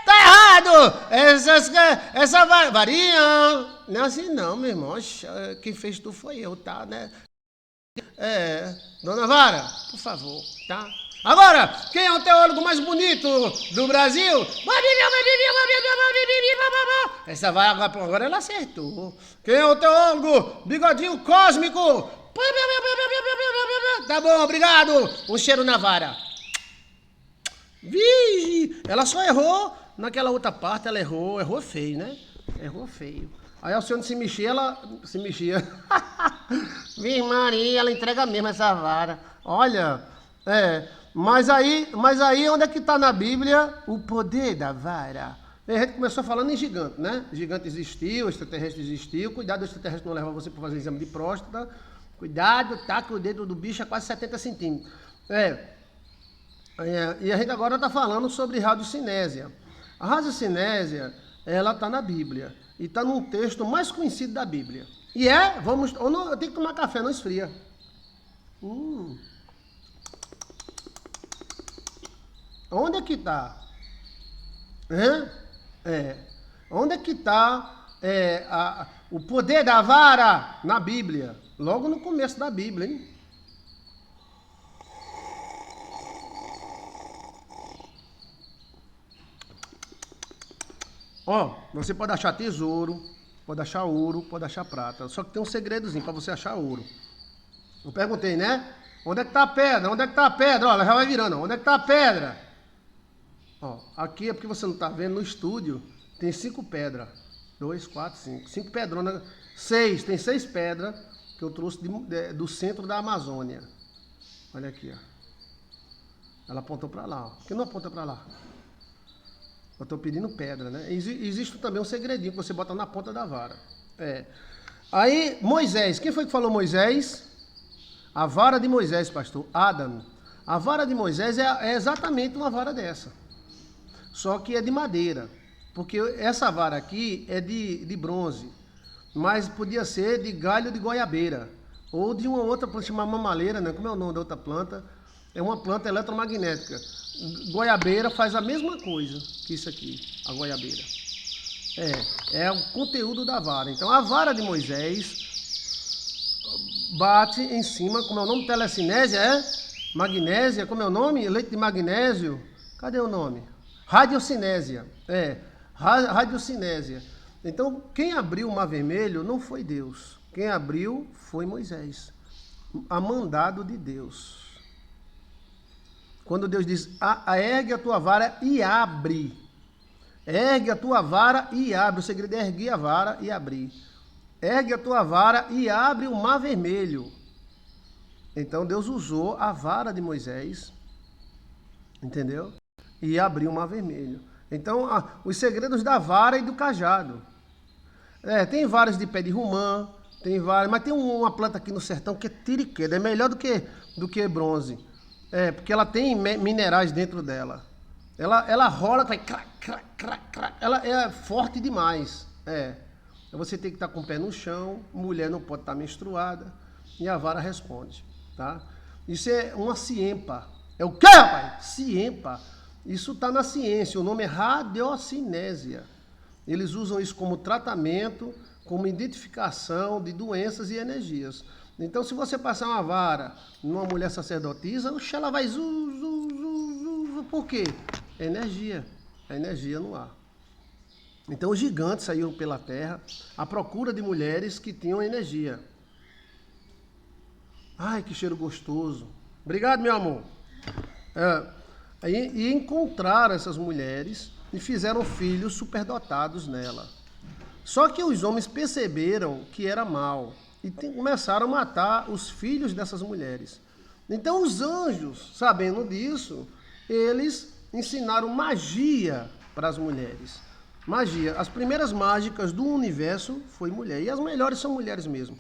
Tá errado! Essa varinha... Não é assim não, meu irmão. Quem fez tu foi eu, tá, né? Dona Vara, por favor, tá? Agora, quem é o teólogo mais bonito do Brasil? Essa vai agora ela acertou. Quem é o teólogo bigodinho cósmico? Tá bom, obrigado. Um cheiro na vara. Vigi, ela só errou naquela outra parte, ela errou feio, né? Errou feio. Aí o senhor se mexia, ela se mexia. Virgem Maria, ela entrega mesmo essa vara. Olha, mas aí onde é que está na Bíblia o poder da vara? A gente começou falando em gigante, né? Gigante existiu, extraterrestre existiu. Cuidado, o extraterrestre não leva você para fazer exame de próstata. Cuidado, tá? Que o dedo do bicho é quase 70 centímetros. E a gente agora está falando sobre radiocinésia. A radiocinésia, ela está na Bíblia. E está num texto mais conhecido da Bíblia. E eu tenho que tomar café, não esfria. Onde é que está? Onde é que está o poder da vara na Bíblia? Logo no começo da Bíblia, hein? Você pode achar tesouro, pode achar ouro, pode achar prata. Só que tem um segredozinho para você achar ouro. Eu perguntei, né? Onde é que tá a pedra? Onde é que tá a pedra? Ela já vai virando. Onde é que tá a pedra? Aqui é porque você não tá vendo, no estúdio tem 5 pedras. 2, 4, 5. 5 pedronas. 6. Tem 6 pedras que eu trouxe do centro da Amazônia. Olha aqui, ó. Ela apontou para lá, ó. Por que não aponta para lá? Eu estou pedindo pedra, né? Existe também um segredinho que você bota na ponta da vara. Aí, Moisés. Quem foi que falou Moisés? A vara de Moisés, pastor, Adam. A vara de Moisés é exatamente uma vara dessa. Só que é de madeira. Porque essa vara aqui é de bronze. Mas podia ser de galho de goiabeira. Ou de uma outra planta chamada mamaleira, né? Como é o nome da outra planta? É uma planta eletromagnética. Goiabeira faz a mesma coisa que isso aqui, a goiabeira. É o conteúdo da vara. Então a vara de Moisés bate em cima, como é o nome? Telecinésia, magnésia, como é o nome? Leite de magnésio. Cadê o nome? Radiocinésia. Radiocinésia. Então, quem abriu o Mar Vermelho não foi Deus. Quem abriu foi Moisés. A mandado de Deus. Quando Deus diz, ergue a tua vara e abre. Ergue a tua vara e abre. O segredo é erguer a vara e abrir. Ergue a tua vara e abre o Mar Vermelho. Então Deus usou a vara de Moisés, entendeu? E abriu o Mar Vermelho. Então, os segredos da vara e do cajado. Tem varas de pé de romã, tem varas, mas tem uma planta aqui no sertão que é tiriqueda, é melhor do que bronze. Porque ela tem minerais dentro dela. Ela rola, vai crac, crac, crac, crac. Ela é forte demais. Você tem que estar com o pé no chão, mulher não pode estar menstruada, e a vara responde, tá? Isso é uma ciempa. É o quê, rapaz? Ciempa. Isso está na ciência, o nome é radiocinésia. Eles usam isso como tratamento, como identificação de doenças e energias. Então, se você passar uma vara numa mulher sacerdotisa, ela vai por quê? É energia. É energia no ar. Então, os gigantes saíram pela terra à procura de mulheres que tinham energia. Ai, que cheiro gostoso. Obrigado, meu amor. E encontraram essas mulheres e fizeram filhos superdotados nela. Só que os homens perceberam que era mal e começaram a matar os filhos dessas mulheres. Então os anjos, sabendo disso, eles ensinaram magia para as mulheres. Magia. As primeiras mágicas do universo foi mulher. E as melhores são mulheres mesmo.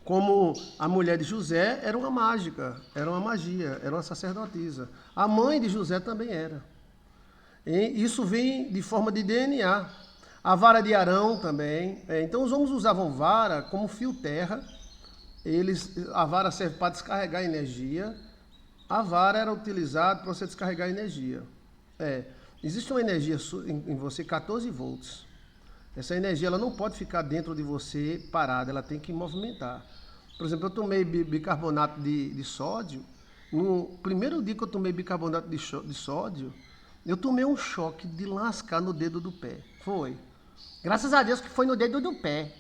Como a mulher de José era uma mágica, era uma magia, era uma sacerdotisa. A mãe de José também era. E isso vem de forma de DNA. A vara de Arão também. Então os homens usavam vara como fio terra. A vara serve para descarregar energia. A vara era utilizada para você descarregar energia. Existe uma energia em você, 14 volts. Essa energia ela não pode ficar dentro de você parada, ela tem que movimentar. Por exemplo, eu tomei bicarbonato de sódio. No primeiro dia que eu tomei bicarbonato de sódio, eu tomei um choque de lascar no dedo do pé. Foi. Graças a Deus que foi no dedo do pé.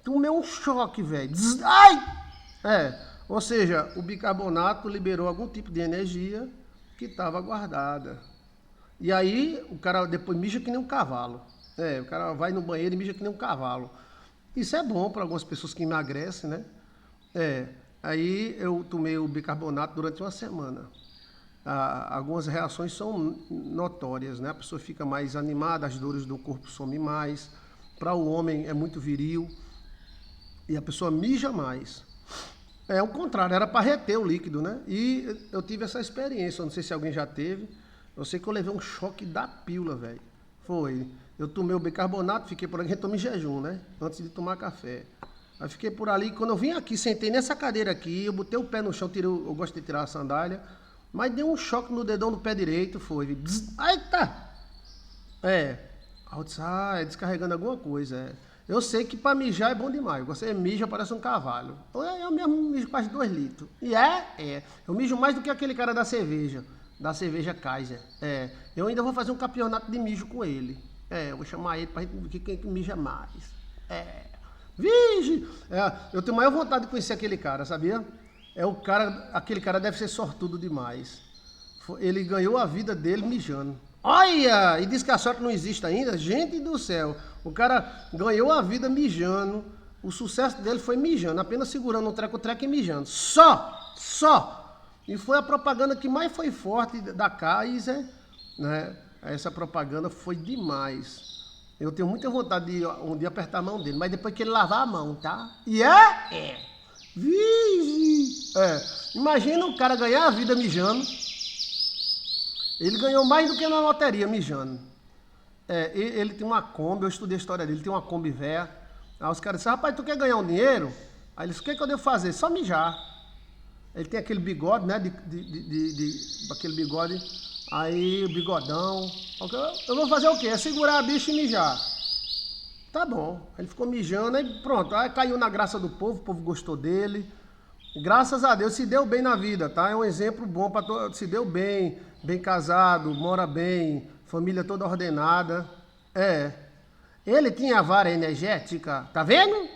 Tomei um choque, velho. Ai! Ou seja, o bicarbonato liberou algum tipo de energia que estava guardada. E aí, o cara depois mija que nem um cavalo. O cara vai no banheiro e mija que nem um cavalo. Isso é bom para algumas pessoas que emagrecem, né? Aí eu tomei o bicarbonato durante uma semana. Algumas reações são notórias, né? A pessoa fica mais animada, as dores do corpo somem mais. Para o homem é muito viril e a pessoa mija mais. É o contrário, era para reter o líquido, né? E eu tive essa experiência, eu não sei se alguém já teve. Eu sei que eu levei um choque da pílula, velho. Foi. Eu tomei o bicarbonato, fiquei por aqui, retomei em jejum, né? Antes de tomar café. Aí fiquei por ali, quando eu vim aqui, sentei nessa cadeira aqui, eu botei o pé no chão, eu gosto de tirar a sandália, mas deu um choque no dedão do pé direito, foi. Eita! Descarregando alguma coisa, Eu sei que para mijar é bom demais. Você mija, parece um cavalo. Eu mesmo mijo quase 2 litros. E eu mijo mais do que aquele cara da cerveja Kaiser. Eu ainda vou fazer um campeonato de mijo com ele. Eu vou chamar ele pra gente ver quem mija mais. Vige! Eu tenho maior vontade de conhecer aquele cara, sabia? Aquele cara deve ser sortudo demais. Ele ganhou a vida dele mijando. Olha! E diz que a sorte não existe ainda? Gente do céu! O cara ganhou a vida mijando. O sucesso dele foi mijando, apenas segurando o treco e mijando. Só! E foi a propaganda que mais foi forte da Kaiser, né? Essa propaganda foi demais. Eu tenho muita vontade de um dia apertar a mão dele, mas depois que ele lavar a mão, tá? Vigi! Imagina o cara ganhar a vida mijando. Ele ganhou mais do que na loteria mijando. Ele tem uma Kombi, eu estudei a história dele, ele tem uma Kombi velha. Aí os caras disseram, rapaz, tu quer ganhar um dinheiro? Aí ele disse, o que eu devo fazer? Só mijar. Ele tem aquele bigode, né? Aquele bigode. Aí, o bigodão. Eu vou fazer o quê? É segurar a bicha e mijar. Tá bom. Ele ficou mijando, aí pronto. Aí caiu na graça do povo, o povo gostou dele. Graças a Deus, se deu bem na vida, tá? É um exemplo bom para todos. Se deu bem, bem casado, mora bem, família toda ordenada. Ele tinha a vara energética, tá vendo?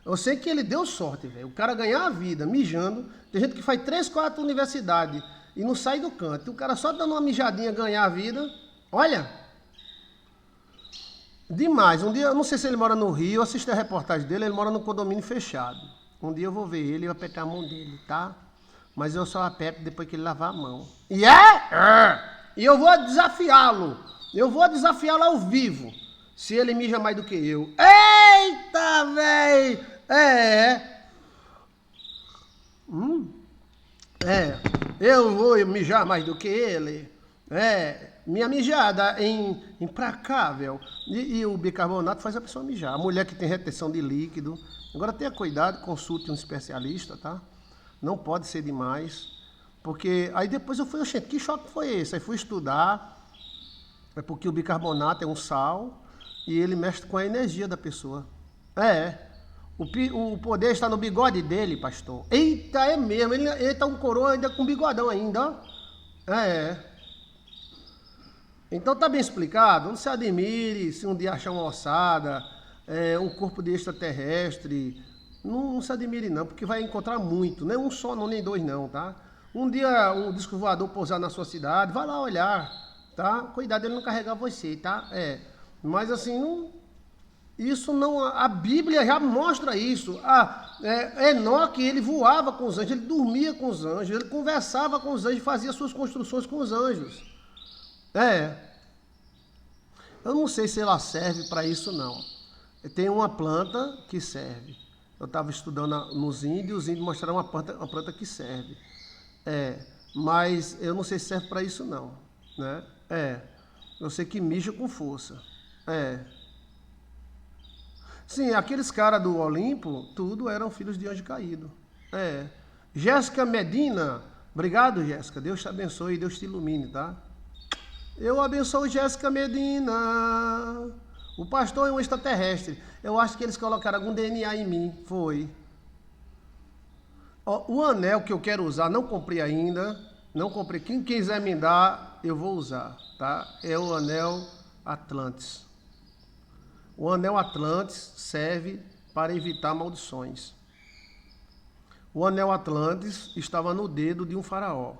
Eu sei que ele deu sorte, velho. O cara ganhar a vida mijando. Tem gente que faz 3, 4 universidades e não sai do canto. E o cara só dando uma mijadinha ganhar a vida. Olha. Demais. Um dia, eu não sei se ele mora no Rio, eu assisti a reportagem dele, ele mora no condomínio fechado. Um dia eu vou ver ele e apertar a mão dele, tá? Mas eu só aperto depois que ele lavar a mão. E eu vou desafiá-lo. Eu vou desafiá-lo ao vivo. Se ele mija mais do que eu. Eita, véi! Eu vou mijar mais do que ele. Minha mijada é implacável. E o bicarbonato faz a pessoa mijar. A mulher que tem retenção de líquido. Agora tenha cuidado, consulte um especialista, tá? Não pode ser demais. Porque aí depois eu fui, gente, que choque foi esse? Aí fui estudar. É porque o bicarbonato é um sal e ele mexe com a energia da pessoa. O poder está no bigode dele, pastor. Eita, é mesmo. Ele tá um coroa ainda com bigodão ainda, ó. Então tá bem explicado. Não se admire se um dia achar uma ossada, um corpo de extraterrestre. Não se admire não, porque vai encontrar muito. Não é um só, não, nem dois não, tá? Um dia um disco voador pousar na sua cidade, vai lá olhar, tá? Cuidado ele não carregar você, tá? Mas assim, não... Isso não, a Bíblia já mostra isso. Enoque, ele voava com os anjos, ele dormia com os anjos, ele conversava com os anjos, fazia suas construções com os anjos. Eu não sei se ela serve para isso não. Tem uma planta que serve. Eu estava estudando nos índios, os índios mostraram uma planta que serve. Mas eu não sei se serve para isso não, né? Eu sei que mija com força. Sim, aqueles caras do Olimpo, tudo eram filhos de anjo caído. Jéssica Medina, obrigado, Jéssica. Deus te abençoe e Deus te ilumine, tá? Eu abençoo Jéssica Medina. O pastor é um extraterrestre. Eu acho que eles colocaram algum DNA em mim. Foi. O anel que eu quero usar, não comprei ainda. Não comprei. Quem quiser me dar, eu vou usar, tá? É o anel Atlantis. O anel Atlantis serve para evitar maldições. O anel Atlantis estava no dedo de um faraó.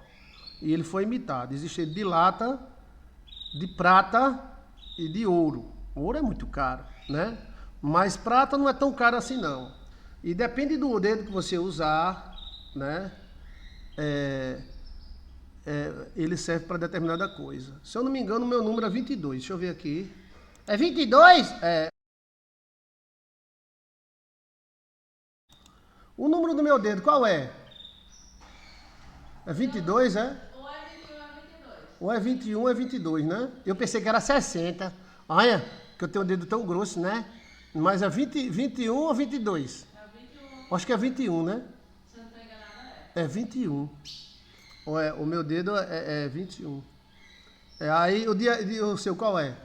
E ele foi imitado. Existe de lata, de prata e de ouro. O ouro é muito caro, né? Mas prata não é tão caro assim não. E depende do dedo que você usar, né? Ele serve para determinada coisa. Se eu não me engano, o meu número é 22. Deixa eu ver aqui. É 22? O número do meu dedo, qual é? É 22, é? Ou é 21 é 22, né? Eu pensei que era 60. Olha, que eu tenho um dedo tão grosso, né? Mas é 21 ou 22? É 21. Acho que é 21, né? Se eu não estou enganada, é 21. O meu dedo é 21. Aí o seu qual é?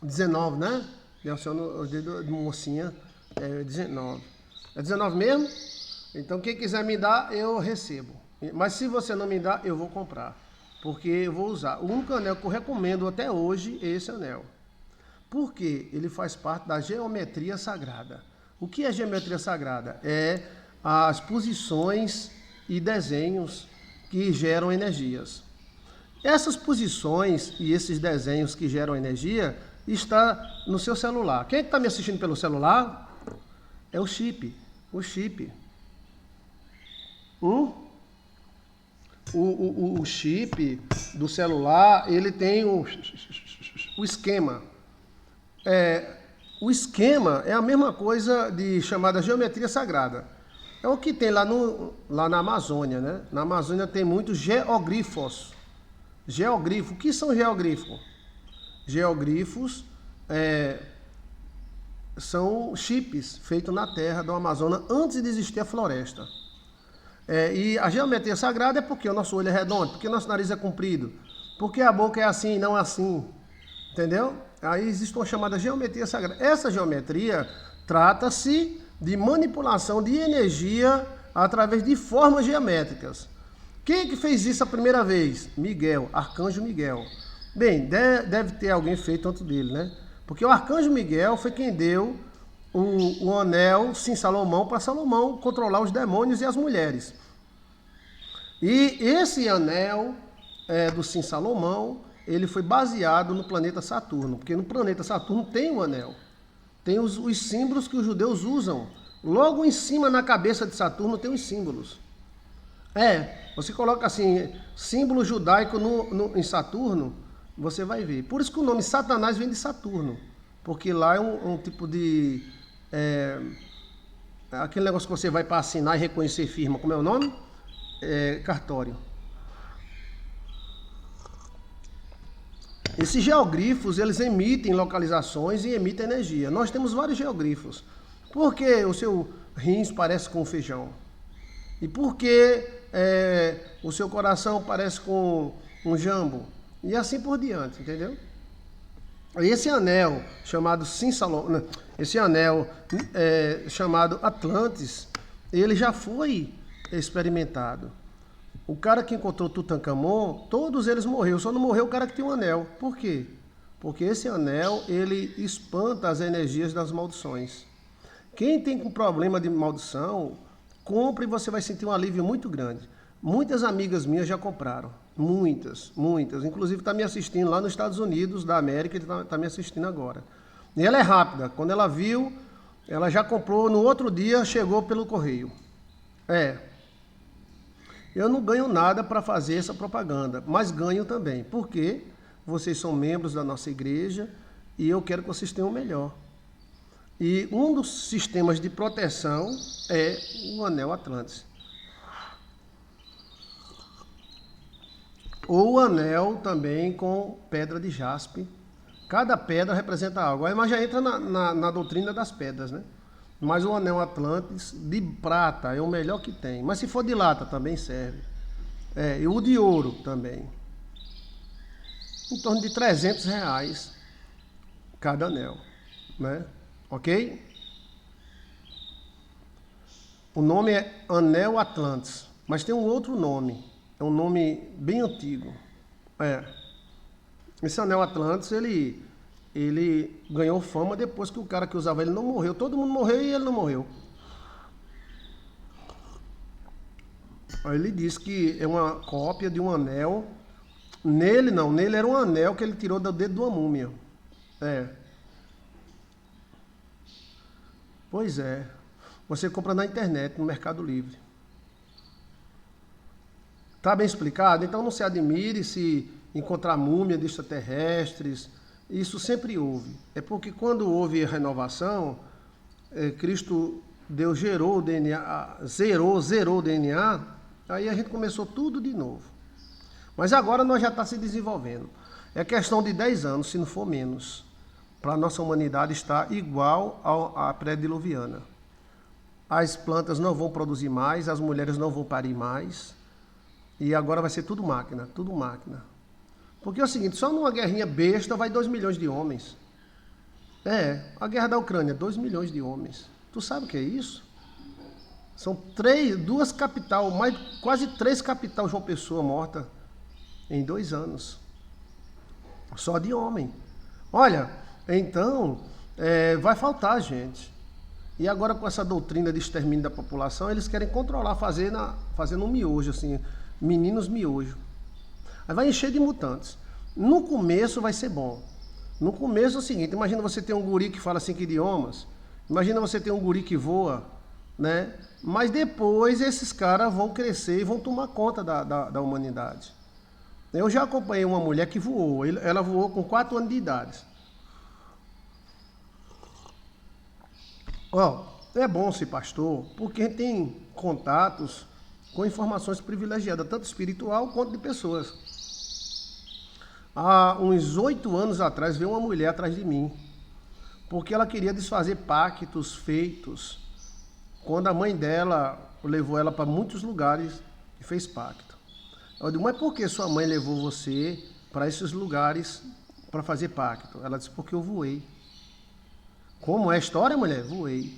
19, né? O dedo de mocinha é 19. É 19 mesmo? Então quem quiser me dar, eu recebo. Mas se você não me dá, eu vou comprar. Porque eu vou usar. O único anel que eu recomendo até hoje é esse anel. Porque ele faz parte da geometria sagrada. O que é geometria sagrada? É as posições e desenhos que geram energias. Essas posições e esses desenhos que geram energia está no seu celular. Quem está me assistindo pelo celular? É o chip. O chip. O chip do celular, ele tem o esquema. o esquema é a mesma coisa de chamada geometria sagrada. É o que tem lá na Amazônia, né? Na Amazônia tem muitos geoglifos. Geogrifo. O que são geogrifos? Geogrifos são chips feitos na terra do Amazonas antes de existir a floresta. E a geometria sagrada é porque o nosso olho é redondo, porque o nosso nariz é comprido, porque a boca é assim e não assim. Entendeu? Aí existe uma chamada geometria sagrada. Essa geometria trata-se de manipulação de energia através de formas geométricas. Quem é que fez isso a primeira vez? Miguel, Arcanjo Miguel. Bem, deve ter alguém feito antes dele, né? Porque o Arcanjo Miguel foi quem deu o anel Sim Salomão para Salomão controlar os demônios e as mulheres. E esse anel do Sim Salomão, ele foi baseado no planeta Saturno, porque no planeta Saturno tem um anel. Tem os símbolos que os judeus usam. Logo em cima na cabeça de Saturno tem os símbolos. Você coloca assim, símbolo judaico em Saturno, você vai ver. Por isso que o nome Satanás vem de Saturno, porque lá é um tipo de... aquele negócio que você vai para assinar e reconhecer firma, como é o nome? Cartório. Esses geogrifos, eles emitem localizações e emitem energia. Nós temos vários geogrifos. Por que o seu rins parece com feijão? E por que o seu coração parece com um jambo? E assim por diante, entendeu? Esse anel chamado Sim Salomão, esse anel chamado Atlantis, ele já foi experimentado. O cara que encontrou Tutankhamon, todos eles morreram, só não morreu o cara que tem um anel. Por quê? Porque esse anel, ele espanta as energias das maldições. Quem tem com problema de maldição, compre e você vai sentir um alívio muito grande. Muitas amigas minhas já compraram. Muitas. Inclusive está me assistindo lá nos Estados Unidos da América, ele está me assistindo agora. E ela é rápida. Quando ela viu, ela já comprou, no outro dia chegou pelo correio. Eu não ganho nada para fazer essa propaganda, mas ganho também. Porque vocês são membros da nossa igreja e eu quero que vocês tenham o melhor. E um dos sistemas de proteção é o anel Atlantis. Ou o anel também com pedra de jaspe. Cada pedra representa algo. Mas já entra na doutrina das pedras, né? Mas o anel Atlantis de prata é o melhor que tem. Mas se for de lata também serve. E o de ouro também. Em torno de R$300 cada anel, né? Ok? O nome é Anel Atlantis, mas tem um outro nome. É um nome bem antigo. Esse Anel Atlantis, ele ganhou fama depois que o cara que usava ele não morreu. Todo mundo morreu e ele não morreu. Aí ele disse que é uma cópia de um anel. Nele era um anel que ele tirou do dedo de uma múmia. Pois é. Você compra na internet, no Mercado Livre. Tá bem explicado? Então não se admire se encontrar múmia de extraterrestres. Isso sempre houve. É porque quando houve a renovação, Cristo, Deus gerou o DNA, zerou o DNA, aí a gente começou tudo de novo. Mas agora nós já está se desenvolvendo. É questão de 10 anos, se não for menos, para a nossa humanidade estar igual à pré-diluviana. As plantas não vão produzir mais, as mulheres não vão parir mais, e agora vai ser tudo máquina, tudo máquina. Porque é o seguinte, só numa guerrinha besta vai 2 milhões de homens. A guerra da Ucrânia, 2 milhões de homens. Tu sabe o que é isso? São 2 capital, quase 3 capital João Pessoa morta em 2 anos. Só de homem. Olha, então, vai faltar gente. E agora com essa doutrina de extermínio da população, eles querem controlar, fazendo um miojo, assim, meninos miojo. Aí vai encher de mutantes. No começo vai ser bom. No começo é o seguinte, imagina você ter um guri que fala 5 idiomas, imagina você ter um guri que voa, né? Mas depois esses caras vão crescer e vão tomar conta da humanidade. Eu já acompanhei uma mulher que voou, ela voou com 4 anos de idade. Ó, é bom ser pastor porque a gente tem contatos com informações privilegiadas, tanto espiritual quanto de pessoas. Há uns 8 anos atrás veio uma mulher atrás de mim, porque ela queria desfazer pactos feitos quando a mãe dela levou ela para muitos lugares e fez pacto. Eu digo, mas por que sua mãe levou você para esses lugares para fazer pacto? Ela disse, porque eu voei. Como é a história, mulher? Voei.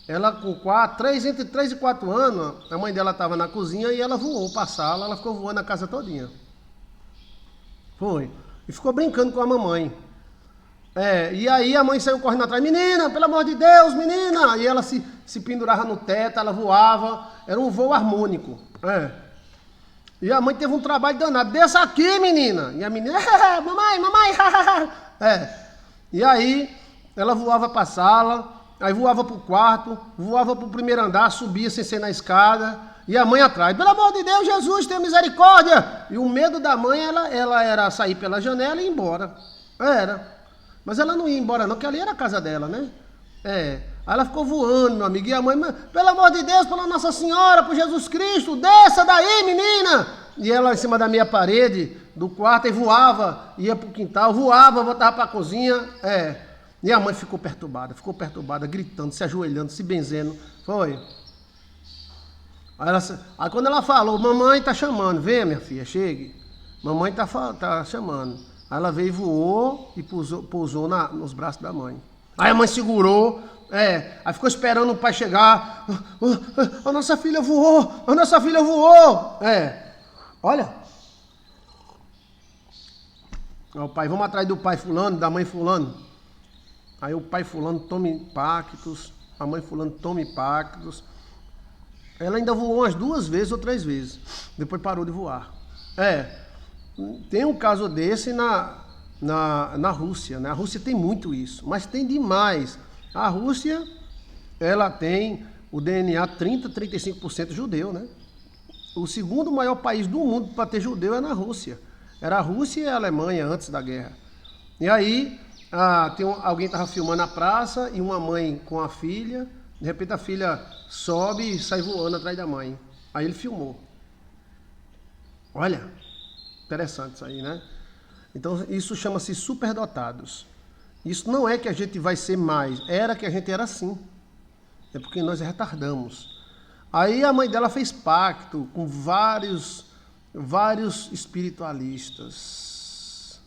Ela com entre 3 e 4 anos, a mãe dela estava na cozinha e ela voou para a sala, ela ficou voando a casa todinha. Foi. E ficou brincando com a mamãe. E aí a mãe saiu correndo atrás, menina, pelo amor de Deus, menina! E ela se pendurava no teto, ela voava, era um voo harmônico. E a mãe teve um trabalho danado, desça aqui, menina! E a menina, mamãe, E aí ela voava para a sala, aí voava para o quarto, voava para o primeiro andar, subia sem ser na escada, e a mãe atrás, pelo amor de Deus, Jesus, tenha misericórdia! E o medo da mãe, ela era sair pela janela e ir embora. Mas ela não ia embora não, porque ali era a casa dela, né? Aí ela ficou voando, meu amigo, e a mãe, pelo amor de Deus, pela Nossa Senhora, por Jesus Cristo, desça daí, menina! E ela em cima da minha parede, do quarto, e voava, ia pro quintal, voava, voltava pra cozinha, E a mãe ficou perturbada, gritando, se ajoelhando, se benzendo, foi. Aí quando ela falou, mamãe tá chamando, vem minha filha, chegue, mamãe tá chamando. Aí ela veio e voou e pousou nos braços da mãe. Aí a mãe segurou, aí ficou esperando o pai chegar. A nossa filha voou, a nossa filha voou. Olha. Aí o pai, vamos atrás do pai fulano, da mãe fulano. Aí o pai fulano toma impactos, a mãe fulano toma impactos. Ela ainda voou umas 2 vezes ou 3 vezes. Depois parou de voar. Tem um caso desse na Rússia, né? A Rússia tem muito isso, mas tem demais. A Rússia, ela tem o DNA 35% judeu, né? O segundo maior país do mundo para ter judeu é na Rússia. Era a Rússia e a Alemanha antes da guerra. E aí, alguém estava filmando a praça e uma mãe com a filha. De repente a filha sobe e sai voando atrás da mãe. Aí ele filmou. Olha, interessante isso aí, né? Então isso chama-se superdotados. Isso não é que a gente vai ser mais, era que a gente era assim. É porque nós retardamos. Aí a mãe dela fez pacto com vários espiritualistas.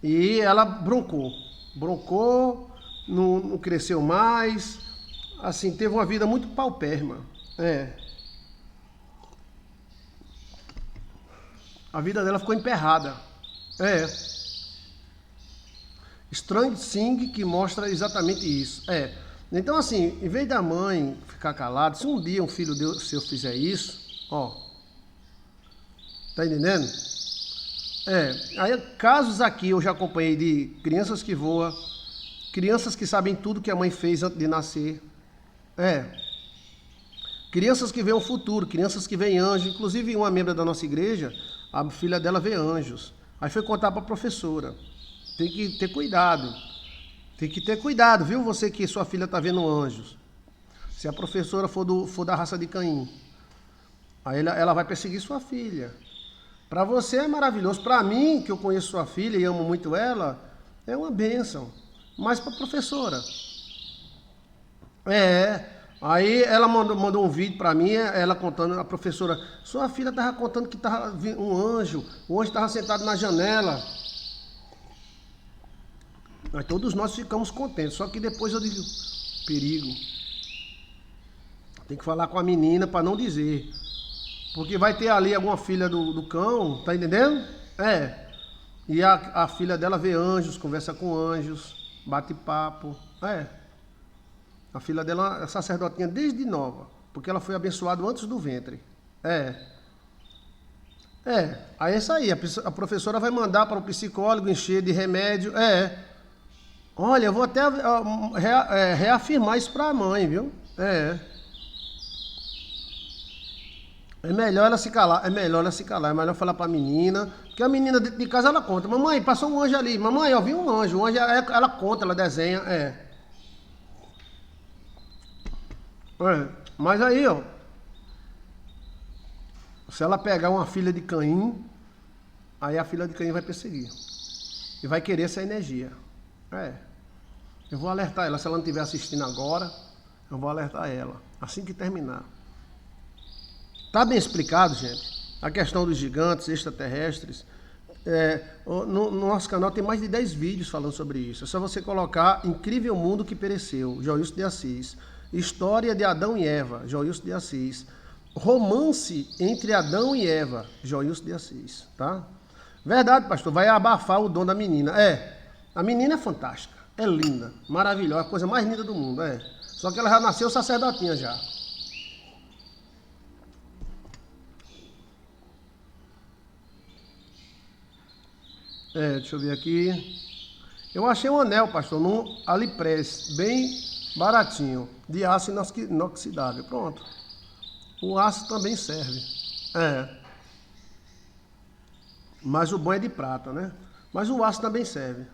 E ela broncou, não cresceu mais, assim, teve uma vida muito paupérrima. A vida dela ficou emperrada. Strange Thing que mostra exatamente isso. Então, assim, em vez da mãe ficar calada, se um dia um filho seu fizer isso, tá entendendo? Aí casos aqui eu já acompanhei de crianças que voam, crianças que sabem tudo que a mãe fez antes de nascer. Crianças que veem o futuro, crianças que veem anjos. Inclusive uma membro da nossa igreja, a filha dela vê anjos. Aí foi contar para a professora. Tem que ter cuidado. Tem que ter cuidado, viu? Você que sua filha está vendo anjos. Se a professora for da raça de Caim, aí ela vai perseguir sua filha. Para você é maravilhoso. Para mim, que eu conheço sua filha e amo muito ela, é uma bênção. Mas para a professora. Aí ela mandou um vídeo para mim, ela contando, a professora, sua filha estava contando que estava um anjo, o anjo estava sentado na janela. Mas todos nós ficamos contentes, só que depois eu digo, perigo. Tem que falar com a menina para não dizer. Porque vai ter ali alguma filha do cão, tá entendendo? E a filha dela vê anjos, conversa com anjos, bate papo. A filha dela é sacerdotinha desde nova, porque ela foi abençoada antes do ventre. Aí é isso aí, a professora vai mandar para o psicólogo encher de remédio. Olha, eu vou até reafirmar isso para a mãe, viu? É melhor ela se calar, é melhor falar para a menina, porque a menina dentro de casa ela conta, mamãe, passou um anjo ali, mamãe, eu vi um anjo, ela conta, ela desenha, Mas aí, ó, se ela pegar uma filha de Caim, aí a filha de Caim vai perseguir. E vai querer essa energia. Eu vou alertar ela. Se ela não estiver assistindo agora, eu vou alertar ela. Assim que terminar. Tá bem explicado, gente? A questão dos gigantes extraterrestres. No nosso canal tem mais de 10 vídeos falando sobre isso. É só você colocar Incrível Mundo que Pereceu, Joilson de Assis. História de Adão e Eva, Joilson de Assis. Romance entre Adão e Eva, Joilson de Assis, tá? Verdade, pastor, vai abafar o dom da menina. A menina é fantástica, é linda, maravilhosa, a coisa mais linda do mundo, Só que ela já nasceu sacerdotinha já. Deixa eu ver aqui. Eu achei um anel, pastor, no AliExpress, bem baratinho, de aço inoxidável. Pronto. O aço também serve. Mas o bom é de prata, né? Mas o aço também serve.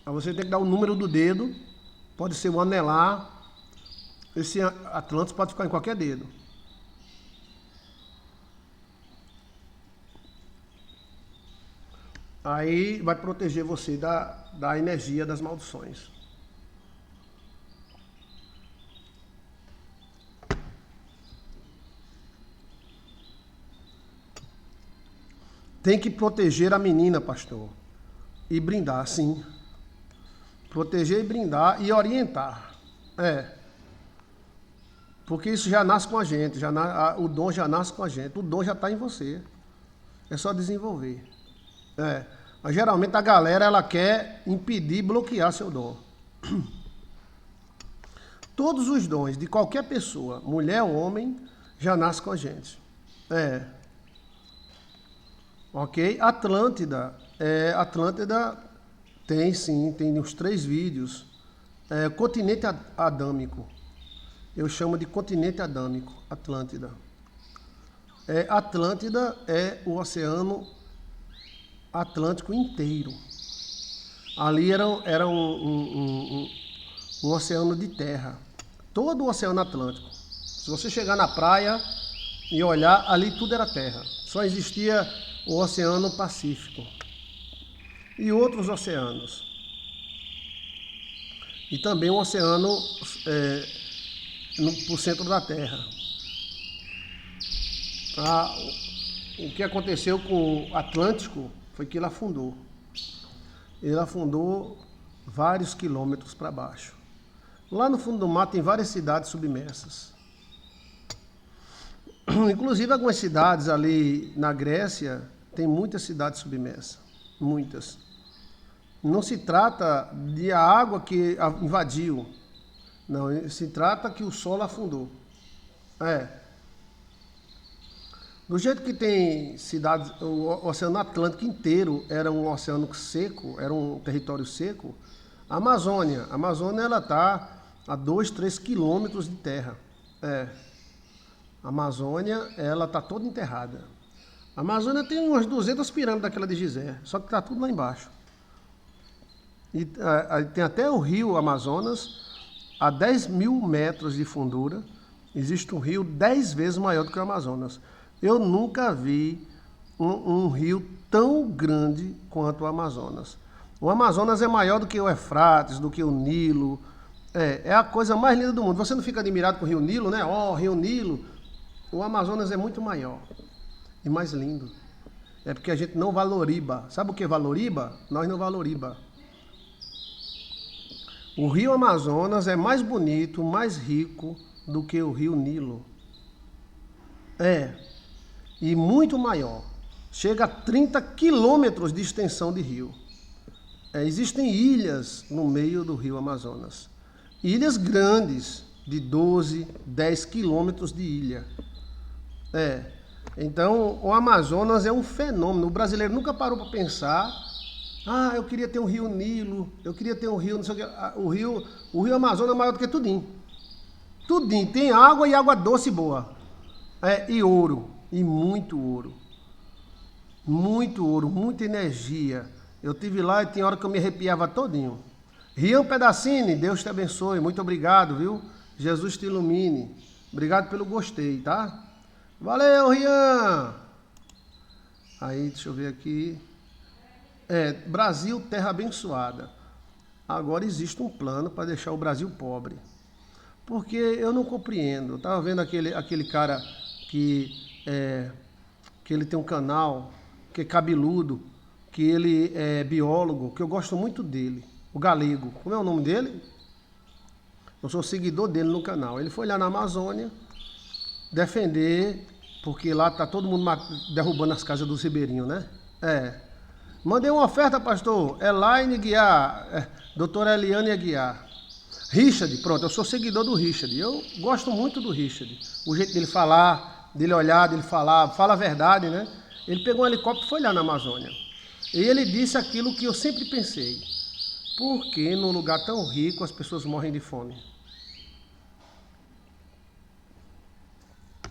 Aí você tem que dar o número do dedo. Pode ser o anelar. Esse Atlantis pode ficar em qualquer dedo. Aí vai proteger você da energia das maldições. Tem que proteger a menina, pastor. E brindar, sim. Proteger e brindar e orientar. Porque isso já nasce com a gente. O dom já nasce com a gente. O dom já está em você. É só desenvolver. Mas geralmente a galera ela quer impedir, bloquear seu dom. Todos os dons de qualquer pessoa, mulher ou homem, já nasce com a gente. Ok? Atlântida tem sim, tem uns 3 vídeos. Continente adâmico. Eu chamo de continente adâmico, Atlântida. Atlântida é o oceano Atlântico inteiro. Ali era um oceano de terra. Todo o oceano Atlântico. Se você chegar na praia e olhar, ali tudo era terra. Só existia o Oceano Pacífico e outros oceanos. E também o oceano no centro da Terra. O que aconteceu com o Atlântico foi que ele afundou. Ele afundou vários quilômetros para baixo. Lá no fundo do mar tem várias cidades submersas. Inclusive algumas cidades ali na Grécia, tem muitas cidades submersas. Muitas. Não se trata de a água que invadiu. Não, se trata que o solo afundou. Do jeito que tem cidades, o Oceano Atlântico inteiro era um oceano seco, era um território seco. A Amazônia ela está a 2, 3 quilômetros de terra. A Amazônia, ela está toda enterrada. A Amazônia tem umas 200 pirâmides daquela de Gizé, só que está tudo lá embaixo. E tem até o rio Amazonas, a 10 mil metros de fundura, existe um rio 10 vezes maior do que o Amazonas. Eu nunca vi um rio tão grande quanto o Amazonas. O Amazonas é maior do que o Eufrates, do que o Nilo. É a coisa mais linda do mundo. Você não fica admirado com o Rio Nilo, né? Rio Nilo. O Amazonas é muito maior e mais lindo. É porque a gente não valoriza. Sabe o que valoriza? Nós não valoriza. O Rio Amazonas é mais bonito, mais rico do que o Rio Nilo. E muito maior. Chega a 30 quilômetros de extensão de rio. Existem ilhas no meio do Rio Amazonas. Ilhas grandes, de 12, 10 quilômetros de ilha. Então, o Amazonas é um fenômeno. O brasileiro nunca parou para pensar: eu queria ter um rio Nilo, eu queria ter um rio, não sei o que. O rio Amazonas é maior do que tudinho. Tudinho. Tem água e água doce boa. E ouro. E muito ouro. Muito ouro, muita energia. Eu tive lá e tem hora que eu me arrepiava todinho. Rian Pedacini, Deus te abençoe. Muito obrigado, viu? Jesus te ilumine. Obrigado pelo gostei, tá? Valeu, Rian! Aí, deixa eu ver aqui. Brasil, terra abençoada. Agora existe um plano para deixar o Brasil pobre. Porque eu não compreendo. Eu estava vendo aquele cara que ele tem um canal, que é cabeludo, que ele é biólogo, que eu gosto muito dele. O Galego. Como é o nome dele? Eu sou seguidor dele no canal. Ele foi lá na Amazônia defender, porque lá tá todo mundo derrubando as casas dos ribeirinhos, né? Mandei uma oferta, pastor. Elaine Guiar, doutora Eliane Aguiar. Richard, pronto, eu sou seguidor do Richard. Eu gosto muito do Richard. O jeito dele falar, dele olhar, dele falar, fala a verdade, né? Ele pegou um helicóptero e foi lá na Amazônia. E ele disse aquilo que eu sempre pensei. Por que num lugar tão rico as pessoas morrem de fome?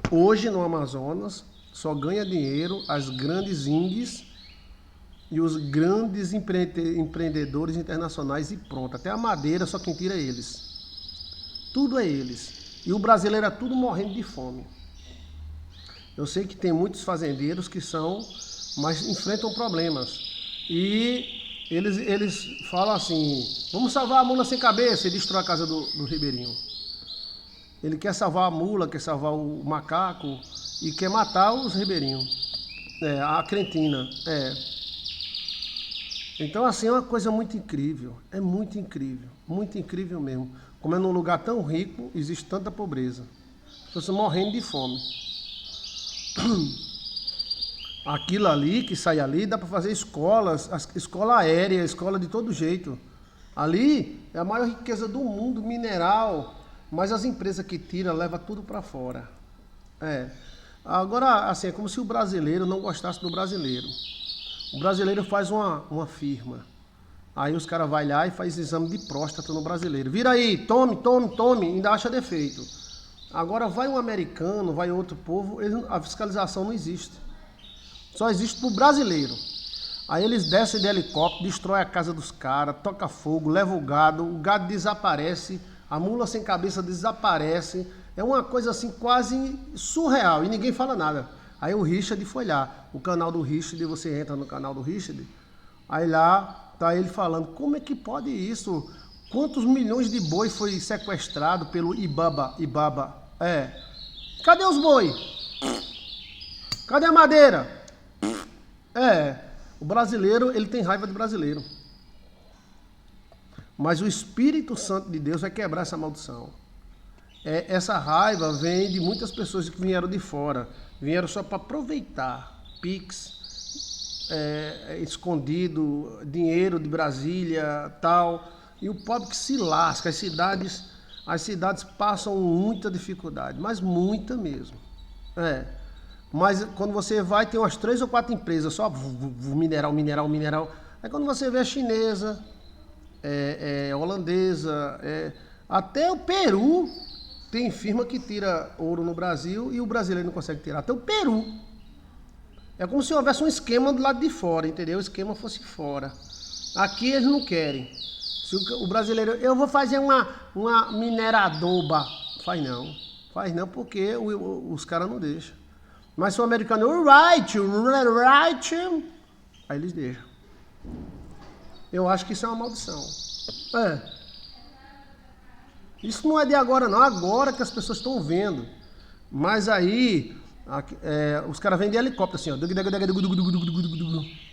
Hoje no Amazonas só ganha dinheiro as grandes INGs e os grandes empreendedores internacionais e pronto. Até a madeira só quem tira é eles. Tudo é eles. E o brasileiro é tudo morrendo de fome. Eu sei que tem muitos fazendeiros que são, mas enfrentam problemas. E eles falam assim, vamos salvar a mula sem cabeça e destrói a casa do ribeirinho. Ele quer salvar a mula, quer salvar o macaco e quer matar os ribeirinhos. A crentina. Então, assim, é uma coisa muito incrível. É muito incrível mesmo. Como é num lugar tão rico, existe tanta pobreza. As pessoas morrendo de fome. Aquilo ali, que sai ali, dá para fazer escolas, escola aérea, escola de todo jeito. Ali é a maior riqueza do mundo, mineral, mas as empresas que tiram, levam tudo para fora. Agora, assim, é como se o brasileiro não gostasse do brasileiro. O brasileiro faz uma firma. Aí os caras vão lá e fazem exame de próstata no brasileiro. Vira aí, tome, ainda acha defeito. Agora vai um americano, vai outro povo, a fiscalização não existe. Só existe pro brasileiro. Aí eles descem de helicóptero, destroem a casa dos caras, toca fogo, leva o gado desaparece, a mula sem cabeça desaparece. É uma coisa assim quase surreal e ninguém fala nada. Aí o Richard foi lá, o canal do Richard, você entra no canal do Richard, aí lá tá ele falando, como é que pode isso? Quantos milhões de boi foi sequestrado pelo Ibaba? Cadê os boi? Cadê a madeira? O brasileiro, ele tem raiva de brasileiro. Mas o Espírito Santo de Deus vai quebrar essa maldição. Essa raiva vem de muitas pessoas que vieram de fora. Vieram só para aproveitar. Pix, escondido, dinheiro de Brasília, tal. E o pobre que se lasca. As cidades passam muita dificuldade, mas muita mesmo. Mas quando você vai, tem umas 3 ou 4 empresas, só mineral. Aí quando você vê a chinesa, holandesa, até o Peru tem firma que tira ouro no Brasil e o brasileiro não consegue tirar. Até o Peru. É como se houvesse um esquema do lado de fora, entendeu? O esquema fosse fora. Aqui eles não querem. Se o brasileiro, eu vou fazer uma mineradoba. Faz não, porque os caras não deixam. Mas se o americano, right, aí eles deixam. Eu acho que isso é uma maldição. Isso não é de agora não, agora que as pessoas estão vendo. Mas aí, os caras vêm de helicóptero assim, ó.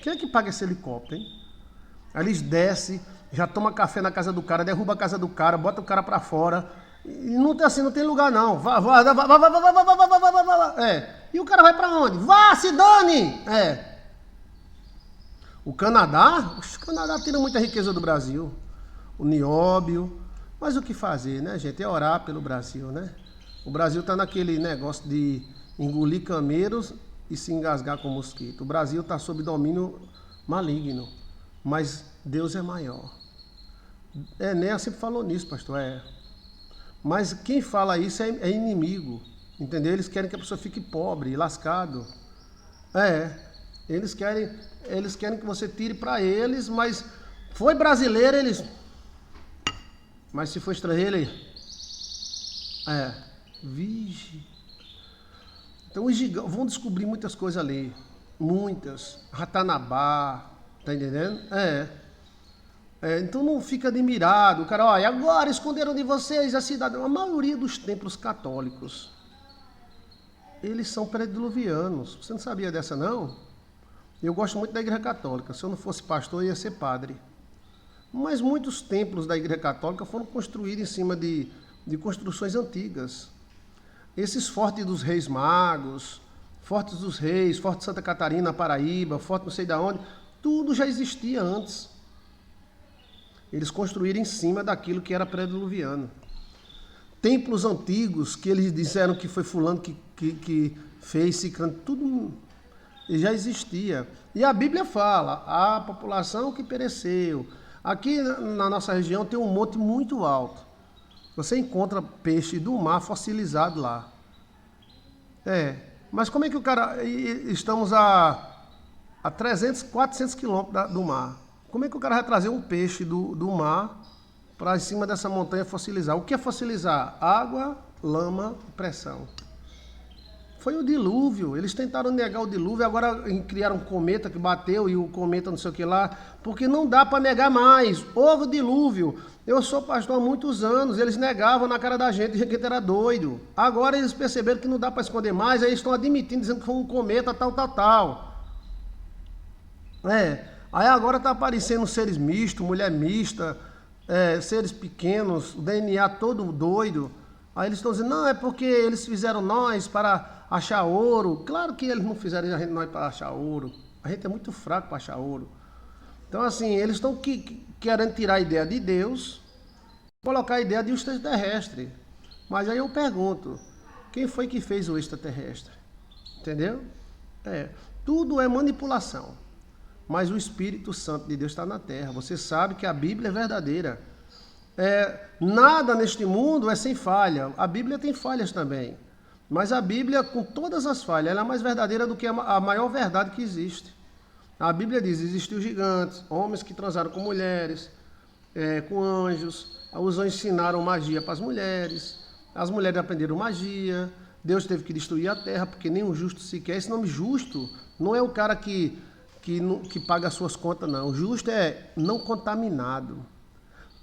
Quem é que paga esse helicóptero, hein? Aí eles descem, já toma café na casa do cara, derruba a casa do cara, bota o cara pra fora. E não tem lugar não. Vá. E o cara vai pra onde? Vá, se dane! O Canadá tira muita riqueza do Brasil. O nióbio. Mas o que fazer, né, gente? É orar pelo Brasil, né? O Brasil tá naquele negócio de engolir cameiros e se engasgar com mosquito. O Brasil tá sob domínio maligno. Mas Deus é maior. Enéas sempre falou nisso, pastor. Mas quem fala isso é inimigo. Entendeu? Eles querem que a pessoa fique pobre, lascado. Eles querem que você tire para eles, mas foi brasileiro, eles... Mas se for estrangeiro, ele... Vige. Então os gigantes vão descobrir muitas coisas ali. Muitas. Ratanabá. Tá entendendo? Então não fica admirado. O cara, olha, agora esconderam de vocês a cidade. A maioria dos templos católicos, eles são pré-diluvianos. Você não sabia dessa, não? Eu gosto muito da Igreja Católica. Se eu não fosse pastor, eu ia ser padre. Mas muitos templos da Igreja Católica foram construídos em cima de construções antigas. Esses fortes dos Reis Magos, fortes dos Reis, Forte Santa Catarina, Paraíba, forte não sei de onde, tudo já existia antes. Eles construíram em cima daquilo que era pré-diluviano. Templos antigos que eles disseram que foi fulano que fez, tudo já existia. E a Bíblia fala, a população que pereceu. Aqui na nossa região tem um monte muito alto. Você encontra peixe do mar fossilizado lá. Mas como é que o cara... Estamos a 300, 400 quilômetros do mar. Como é que o cara vai trazer um peixe do mar para em cima dessa montanha fossilizar? O que é fossilizar? Água, lama, pressão. Foi o dilúvio. Eles tentaram negar o dilúvio, agora criaram um cometa que bateu e o cometa não sei o que lá, porque não dá para negar mais. Houve o dilúvio. Eu sou pastor há muitos anos, eles negavam na cara da gente, que a gente era doido. Agora eles perceberam que não dá para esconder mais, aí estão admitindo, dizendo que foi um cometa, tal. Aí agora está aparecendo seres mistos, mulher mista, seres pequenos, o DNA todo doido. Aí eles estão dizendo, não, é porque eles fizeram nós para achar ouro. Claro que eles não fizeram nós para achar ouro. A gente é muito fraco para achar ouro. Então, assim, eles estão querendo tirar a ideia de Deus, colocar a ideia de um extraterrestre. Mas aí eu pergunto, quem foi que fez o extraterrestre? Entendeu? Tudo é manipulação. Mas o Espírito Santo de Deus está na Terra. Você sabe que a Bíblia é verdadeira. Nada neste mundo é sem falha. A Bíblia tem falhas também. Mas a Bíblia, com todas as falhas, ela é mais verdadeira do que a maior verdade que existe. A Bíblia diz, existiu gigantes, homens que transaram com mulheres, com anjos. Os anjos ensinaram magia para as mulheres aprenderam magia. Deus teve que destruir a terra, porque nem o justo sequer. Esse nome justo não é o cara que paga as suas contas, não. O justo é não contaminado.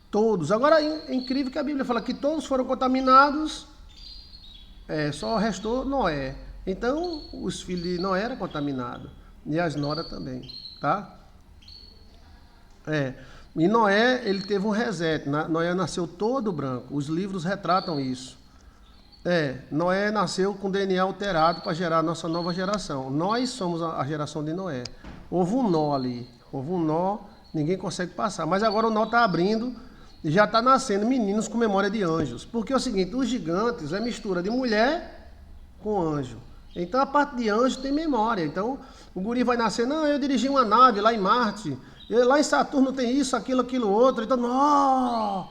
Todos. Agora é incrível que a Bíblia fala que todos foram contaminados, só restou Noé. Então, os filhos de Noé eram contaminados. E as noras também, tá? E Noé, ele teve um reset. Noé nasceu todo branco. Os livros retratam isso. Noé nasceu com DNA alterado para gerar a nossa nova geração. Nós somos a geração de Noé. Houve um nó ali. Houve um nó, ninguém consegue passar. Mas agora o nó está abrindo e já está nascendo meninos com memória de anjos. Porque é o seguinte, os gigantes é mistura de mulher com anjo. Então a parte de anjo tem memória. Então o guri vai nascer, não, eu dirigi uma nave lá em Marte, lá em Saturno tem isso, aquilo, outro. Então,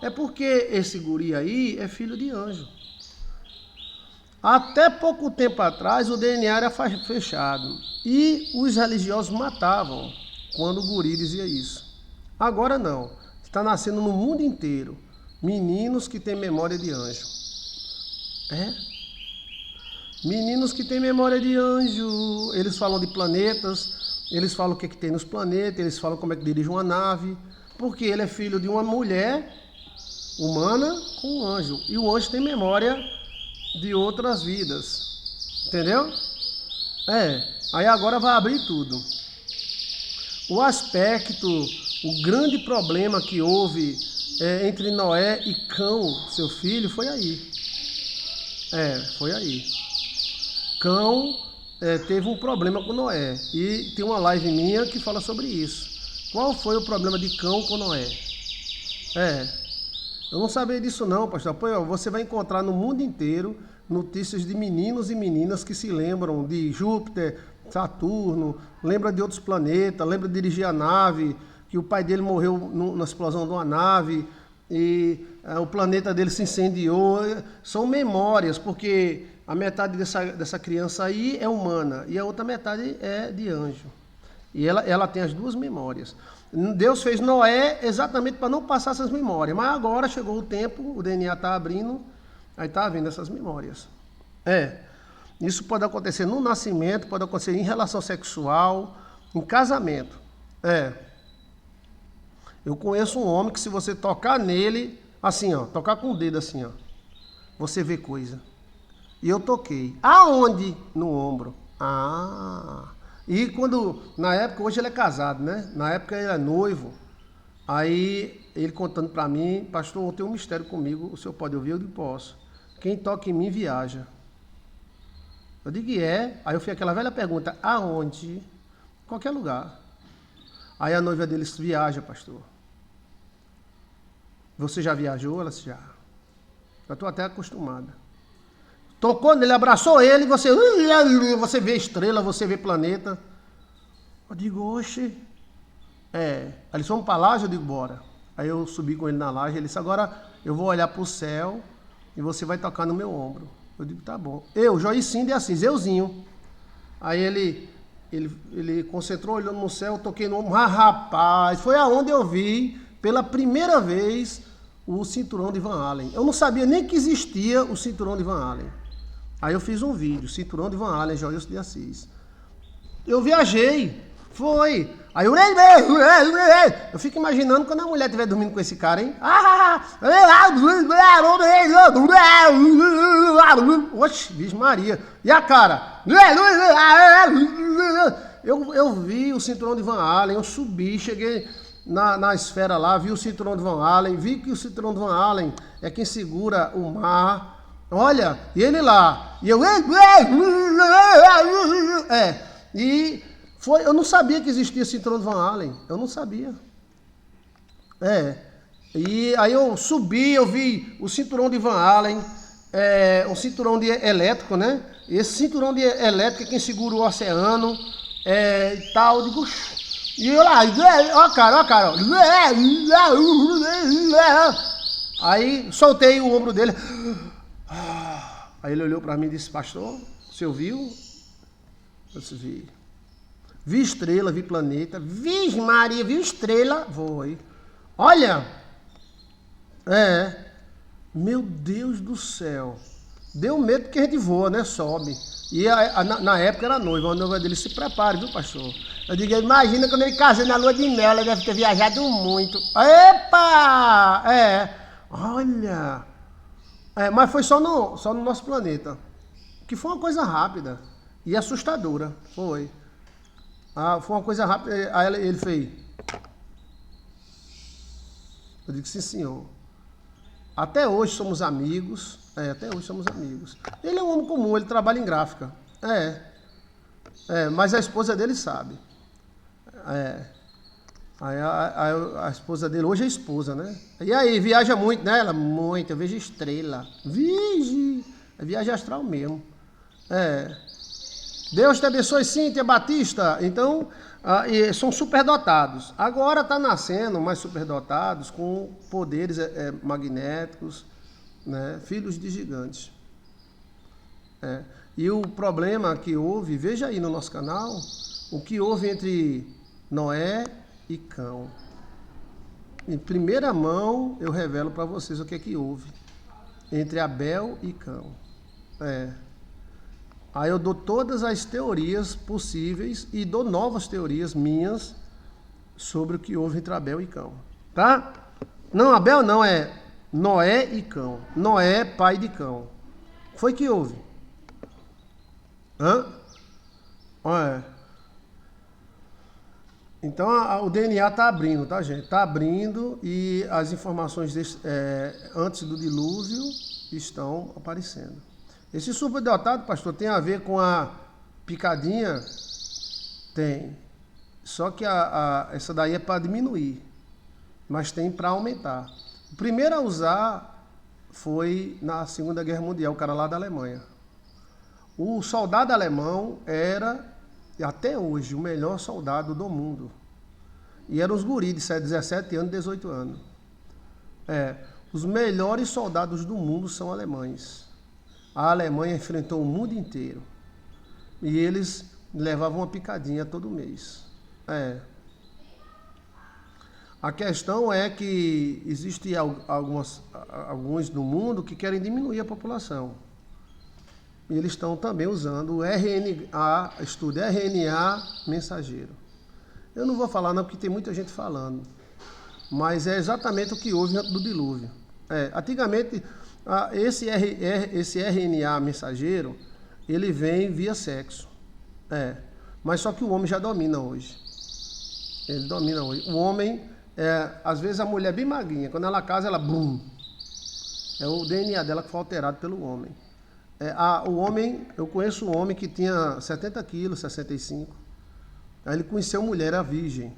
é porque esse guri aí é filho de anjo. Até pouco tempo atrás o DNA era fechado e os religiosos matavam quando o guri dizia isso. Agora não, está nascendo no mundo inteiro meninos que têm memória de anjo. Meninos que têm memória de anjo, eles falam de planetas, eles falam o que tem nos planetas, eles falam como é que dirige uma nave, porque ele é filho de uma mulher humana com um anjo, e o anjo tem memória de outras vidas, entendeu? Aí agora vai abrir tudo. O grande problema que houve entre Noé e Cão, seu filho, foi aí. Foi aí. Cão teve um problema com Noé. E tem uma live minha que fala sobre isso. Qual foi o problema de Cão com Noé? Eu não sabia disso não, pastor. Você vai encontrar no mundo inteiro notícias de meninos e meninas que se lembram de Júpiter, Saturno, lembra de outros planetas, lembra de dirigir a nave, que o pai dele morreu na explosão de uma nave e o planeta dele se incendiou. São memórias, porque a metade dessa criança aí é humana e a outra metade é de anjo. E ela tem as duas memórias. Deus fez Noé exatamente para não passar essas memórias. Mas agora chegou o tempo, o DNA está abrindo, aí está vindo essas memórias. Isso pode acontecer no nascimento, pode acontecer em relação sexual, em casamento. Eu conheço um homem que se você tocar nele, assim, ó, tocar com o dedo assim, ó, você vê coisa. E eu toquei. Aonde? No ombro. E quando, na época, hoje ele é casado, né? Na época ele é noivo. Aí ele contando para mim, pastor, tem um mistério comigo, o senhor pode ouvir? Eu digo, posso. Quem toca em mim viaja. Eu digo, Aí eu fiz aquela velha pergunta, aonde? Qualquer lugar. Aí a noiva dele viaja, pastor. Você já viajou? Ela disse, já. Eu estou até acostumada. Tocou nele, abraçou ele, você vê estrela, você vê planeta. Eu digo, oxe. Aí eles vão para a laje, eu digo, bora. Aí eu subi com ele na laje, ele disse, agora eu vou olhar para o céu e você vai tocar no meu ombro. Eu digo, tá bom. Joicinho de Assis, euzinho. Aí ele concentrou, olhando no céu, eu toquei no ombro. Rapaz, foi aonde eu vi, pela primeira vez, o cinturão de Van Allen. Eu não sabia nem que existia o cinturão de Van Allen. Aí eu fiz um vídeo, cinturão de Van Allen, Joilson de Assis. Eu viajei, foi. Aí eu fico imaginando quando a mulher estiver dormindo com esse cara, hein? Oxe, Virgem Maria. E a cara? Eu vi o cinturão de Van Allen, eu subi, cheguei na esfera lá, vi o cinturão de Van Allen, vi que o cinturão de Van Allen é quem segura o mar. Olha, e ele lá, e eu... eu não sabia que existia cinturão de Van Allen, eu não sabia. E aí eu subi, eu vi o cinturão de Van Allen, um cinturão de elétrico, né? Esse cinturão de elétrico é quem segura o oceano, e tal, eu digo... E eu lá, ó cara. Aí soltei o ombro dele. Aí ele olhou para mim e disse, pastor, você ouviu? Eu disse, vi. Vi estrela, vi planeta. Virgem Maria, viu estrela? Foi. Olha. Meu Deus do céu. Deu medo porque a gente voa, né? Sobe. E na época era noiva. A noiva dele, se prepare, viu, pastor? Eu digo, imagina quando ele casou na lua de mel, ele deve ter viajado muito. Epa! Olha. Mas foi só no nosso planeta. Que foi uma coisa rápida e assustadora. Foi. Foi uma coisa rápida. Aí ele fez. Eu digo, sim, senhor. Até hoje somos amigos. Até hoje somos amigos. Ele é um homem comum, ele trabalha em gráfica. Mas a esposa dele sabe. Aí a esposa dele, hoje é esposa, né? E aí, viaja muito, né? Ela, muito, eu vejo estrela. Vige! É viagem astral mesmo. Deus te abençoe, Cíntia Batista. Então, são superdotados. Agora está nascendo mais superdotados com poderes magnéticos, né? Filhos de gigantes. E o problema que houve, veja aí no nosso canal, o que houve entre Noé e Cão. Em primeira mão, eu revelo para vocês o que é que houve entre Abel e Cão. Aí eu dou todas as teorias possíveis e dou novas teorias minhas sobre o que houve entre Abel e Cão. Tá? Não, Abel não, é Noé e Cão. Noé, pai de Cão. Foi que houve? Então o DNA está abrindo, tá, gente? Está abrindo e as informações antes do dilúvio estão aparecendo. Esse superdotado, pastor, tem a ver com a picadinha? Tem. Só que essa daí é para diminuir, mas tem para aumentar. O primeiro a usar foi na Segunda Guerra Mundial, o cara lá da Alemanha. O soldado alemão era, até hoje, o melhor soldado do mundo. E eram os guris de 17 anos, 18 anos. Os melhores soldados do mundo são alemães. A Alemanha enfrentou o mundo inteiro. E eles levavam uma picadinha todo mês. É. A questão é que existem alguns no mundo que querem diminuir a população. E eles estão também usando o RNA, estudo RNA mensageiro. Eu não vou falar não, porque tem muita gente falando. Mas é exatamente o que houve antes do dilúvio. Antigamente, esse RNA mensageiro, ele vem via sexo. Mas só que o homem já domina hoje. Ele domina hoje. O homem, às vezes a mulher é bem magrinha, quando ela casa, ela bum. É o DNA dela que foi alterado pelo homem. O homem, eu conheço um homem que tinha 70 quilos, 65. Aí ele conheceu mulher, era virgem.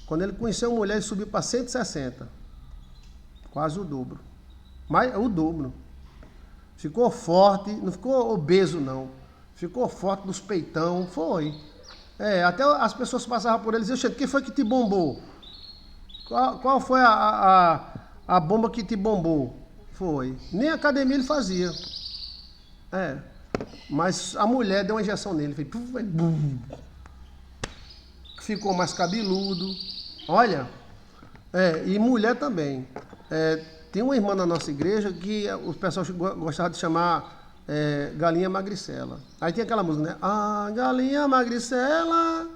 Quando ele conheceu mulher, ele subiu para 160. Quase o dobro. Mas o dobro. Ficou forte, não ficou obeso não. Ficou forte nos peitão, foi. Até as pessoas passavam por ele e diziam, quem foi que te bombou? Qual foi a bomba que te bombou? Foi. Nem academia ele fazia. Mas a mulher deu uma injeção nele. Ficou mais cabeludo. Olha, e mulher também. Tem uma irmã na nossa igreja que o pessoal gostava de chamar galinha magricela. Aí tem aquela música, né? Ah, galinha magricela.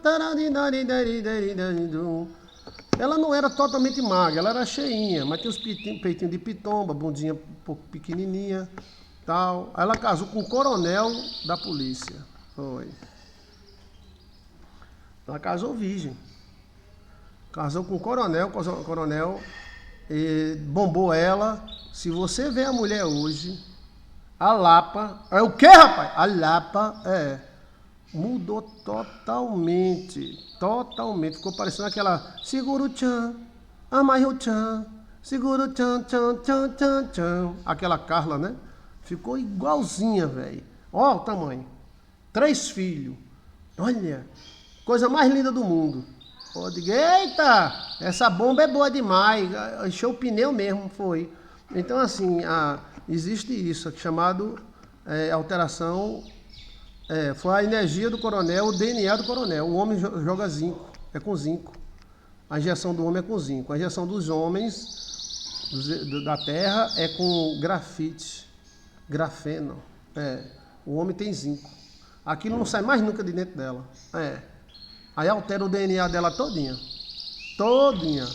Ela não era totalmente magra, ela era cheinha, mas tem os peitinhos de pitomba, bundinha um pouco pequenininha, tal. Aí ela casou com um coronel da polícia. Foi. Ela casou virgem. Casou com o coronel bombou ela. Se você vê a mulher hoje, a Lapa... É o quê, rapaz? A Lapa, mudou totalmente. Totalmente. Ficou parecendo aquela... Segura o tchan, amarra o tchan, segura o tchan, tchan, tchan, tchan, tchan. Aquela Carla, né? Ficou igualzinha, velho. Ó o tamanho. 3 filhos. Olha... Coisa mais linda do mundo. Eu digo, eita, essa bomba é boa demais. Encheu o pneu mesmo, foi. Então, assim, existe isso, aqui chamado alteração. Foi a energia do coronel, o DNA do coronel. O homem joga zinco, é com zinco. A injeção do homem é com zinco. A injeção dos homens da terra é com grafite, grafeno. O homem tem zinco. Aquilo não sai mais nunca de dentro dela. Aí altera o DNA dela todinha. Todinha.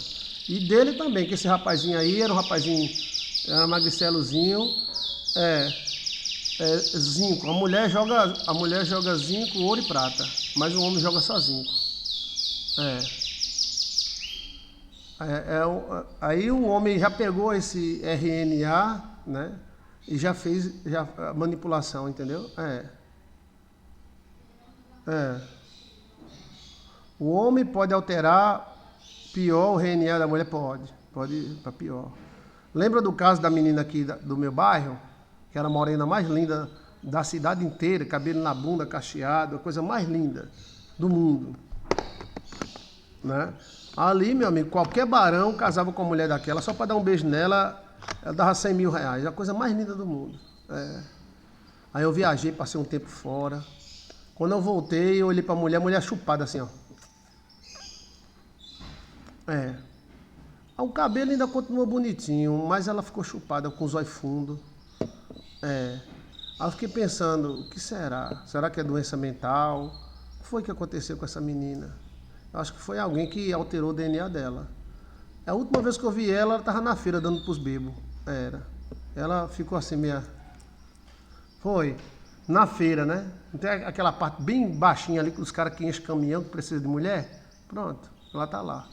E dele também, que esse rapazinho aí era um rapazinho, era magricelozinho. Zinco. A mulher joga zinco, ouro e prata. Mas o homem joga só zinco. Aí o homem já pegou esse RNA, né? E já fez a manipulação, entendeu? O homem pode alterar pior o RNA da mulher? Pode ir para pior. Lembra do caso da menina aqui do meu bairro? Que era a morena mais linda da cidade inteira, cabelo na bunda, cacheado, a coisa mais linda do mundo. Né? Ali, meu amigo, qualquer barão casava com a mulher daquela, só para dar um beijo nela, ela dava 100 mil reais. A coisa mais linda do mundo. Aí eu viajei, passei um tempo fora. Quando eu voltei, eu olhei para a mulher chupada assim, ó. O cabelo ainda continua bonitinho, mas ela ficou chupada com os olhos fundos. Aí eu fiquei pensando, o que será? Será que é doença mental? O que foi que aconteceu com essa menina? Eu acho que foi alguém que alterou o DNA dela. A última vez que eu vi ela estava na feira dando pros bebos. Ela ficou assim meio... Foi. Na feira, né? Não tem aquela parte bem baixinha ali, com os caras que enchem caminhão, que precisa de mulher? Pronto, ela tá lá.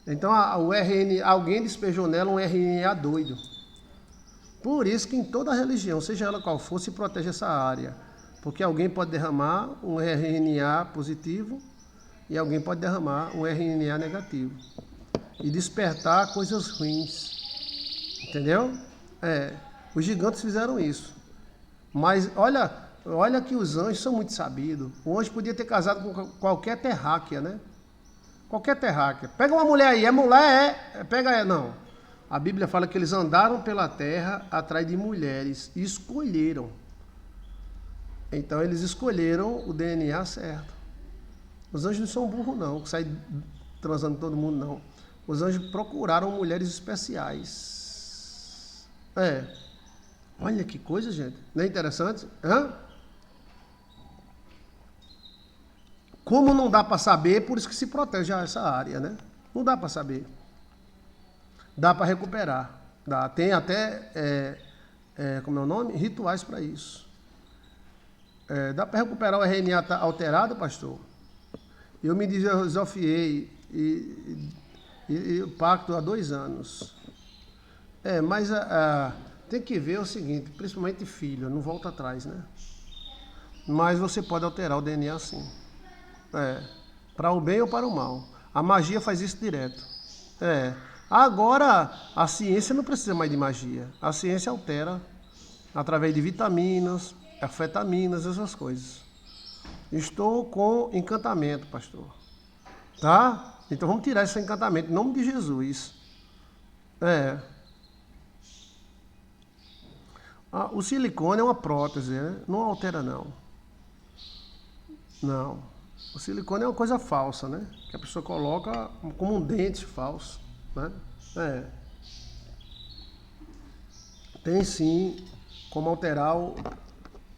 Então alguém despejou nela um RNA doido. Por isso que em toda religião, seja ela qual for, se protege essa área. Porque alguém pode derramar um RNA positivo e alguém pode derramar um RNA negativo. E despertar coisas ruins. Entendeu? Os gigantes fizeram isso. Mas olha que os anjos são muito sabidos. O anjo podia ter casado com qualquer terráquea, né? Qualquer terráquea. Pega uma mulher aí, pega ela. Não. A Bíblia fala que eles andaram pela terra atrás de mulheres e escolheram. Então eles escolheram o DNA certo. Os anjos não são burros não, que saem transando todo mundo não. Os anjos procuraram mulheres especiais. Olha que coisa, gente. Não é interessante? Como não dá para saber, por isso que se protege essa área, né? Não dá para saber. Dá para recuperar. Dá. Tem até, como é o nome? Rituais para isso. Dá para recuperar o RNA alterado, pastor? Eu me desafiei e o pacto há 2 anos. Mas tem que ver o seguinte, principalmente filho, não volta atrás, né? Mas você pode alterar o DNA sim. Para o bem ou para o mal. A magia faz isso direto. Agora, a ciência não precisa mais de magia. A ciência altera através de vitaminas, afetaminas, essas coisas. Estou com encantamento, pastor. Tá? Então vamos tirar esse encantamento em nome de Jesus. O silicone é uma prótese, né? Não altera não. Não. O silicone é uma coisa falsa, né? Que a pessoa coloca como um dente falso, né? Tem sim como alterar,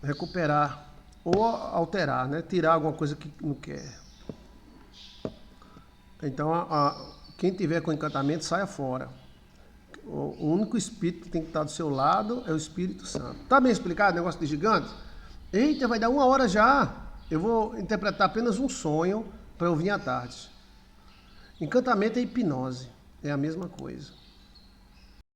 recuperar ou alterar, né? Tirar alguma coisa que não quer. Então, quem tiver com encantamento, saia fora. O único espírito que tem que estar do seu lado é o Espírito Santo. Tá bem explicado o negócio de gigante? Eita, vai dar 1 hora já. Eu vou interpretar apenas um sonho para eu vir à tarde. Encantamento é hipnose. É a mesma coisa.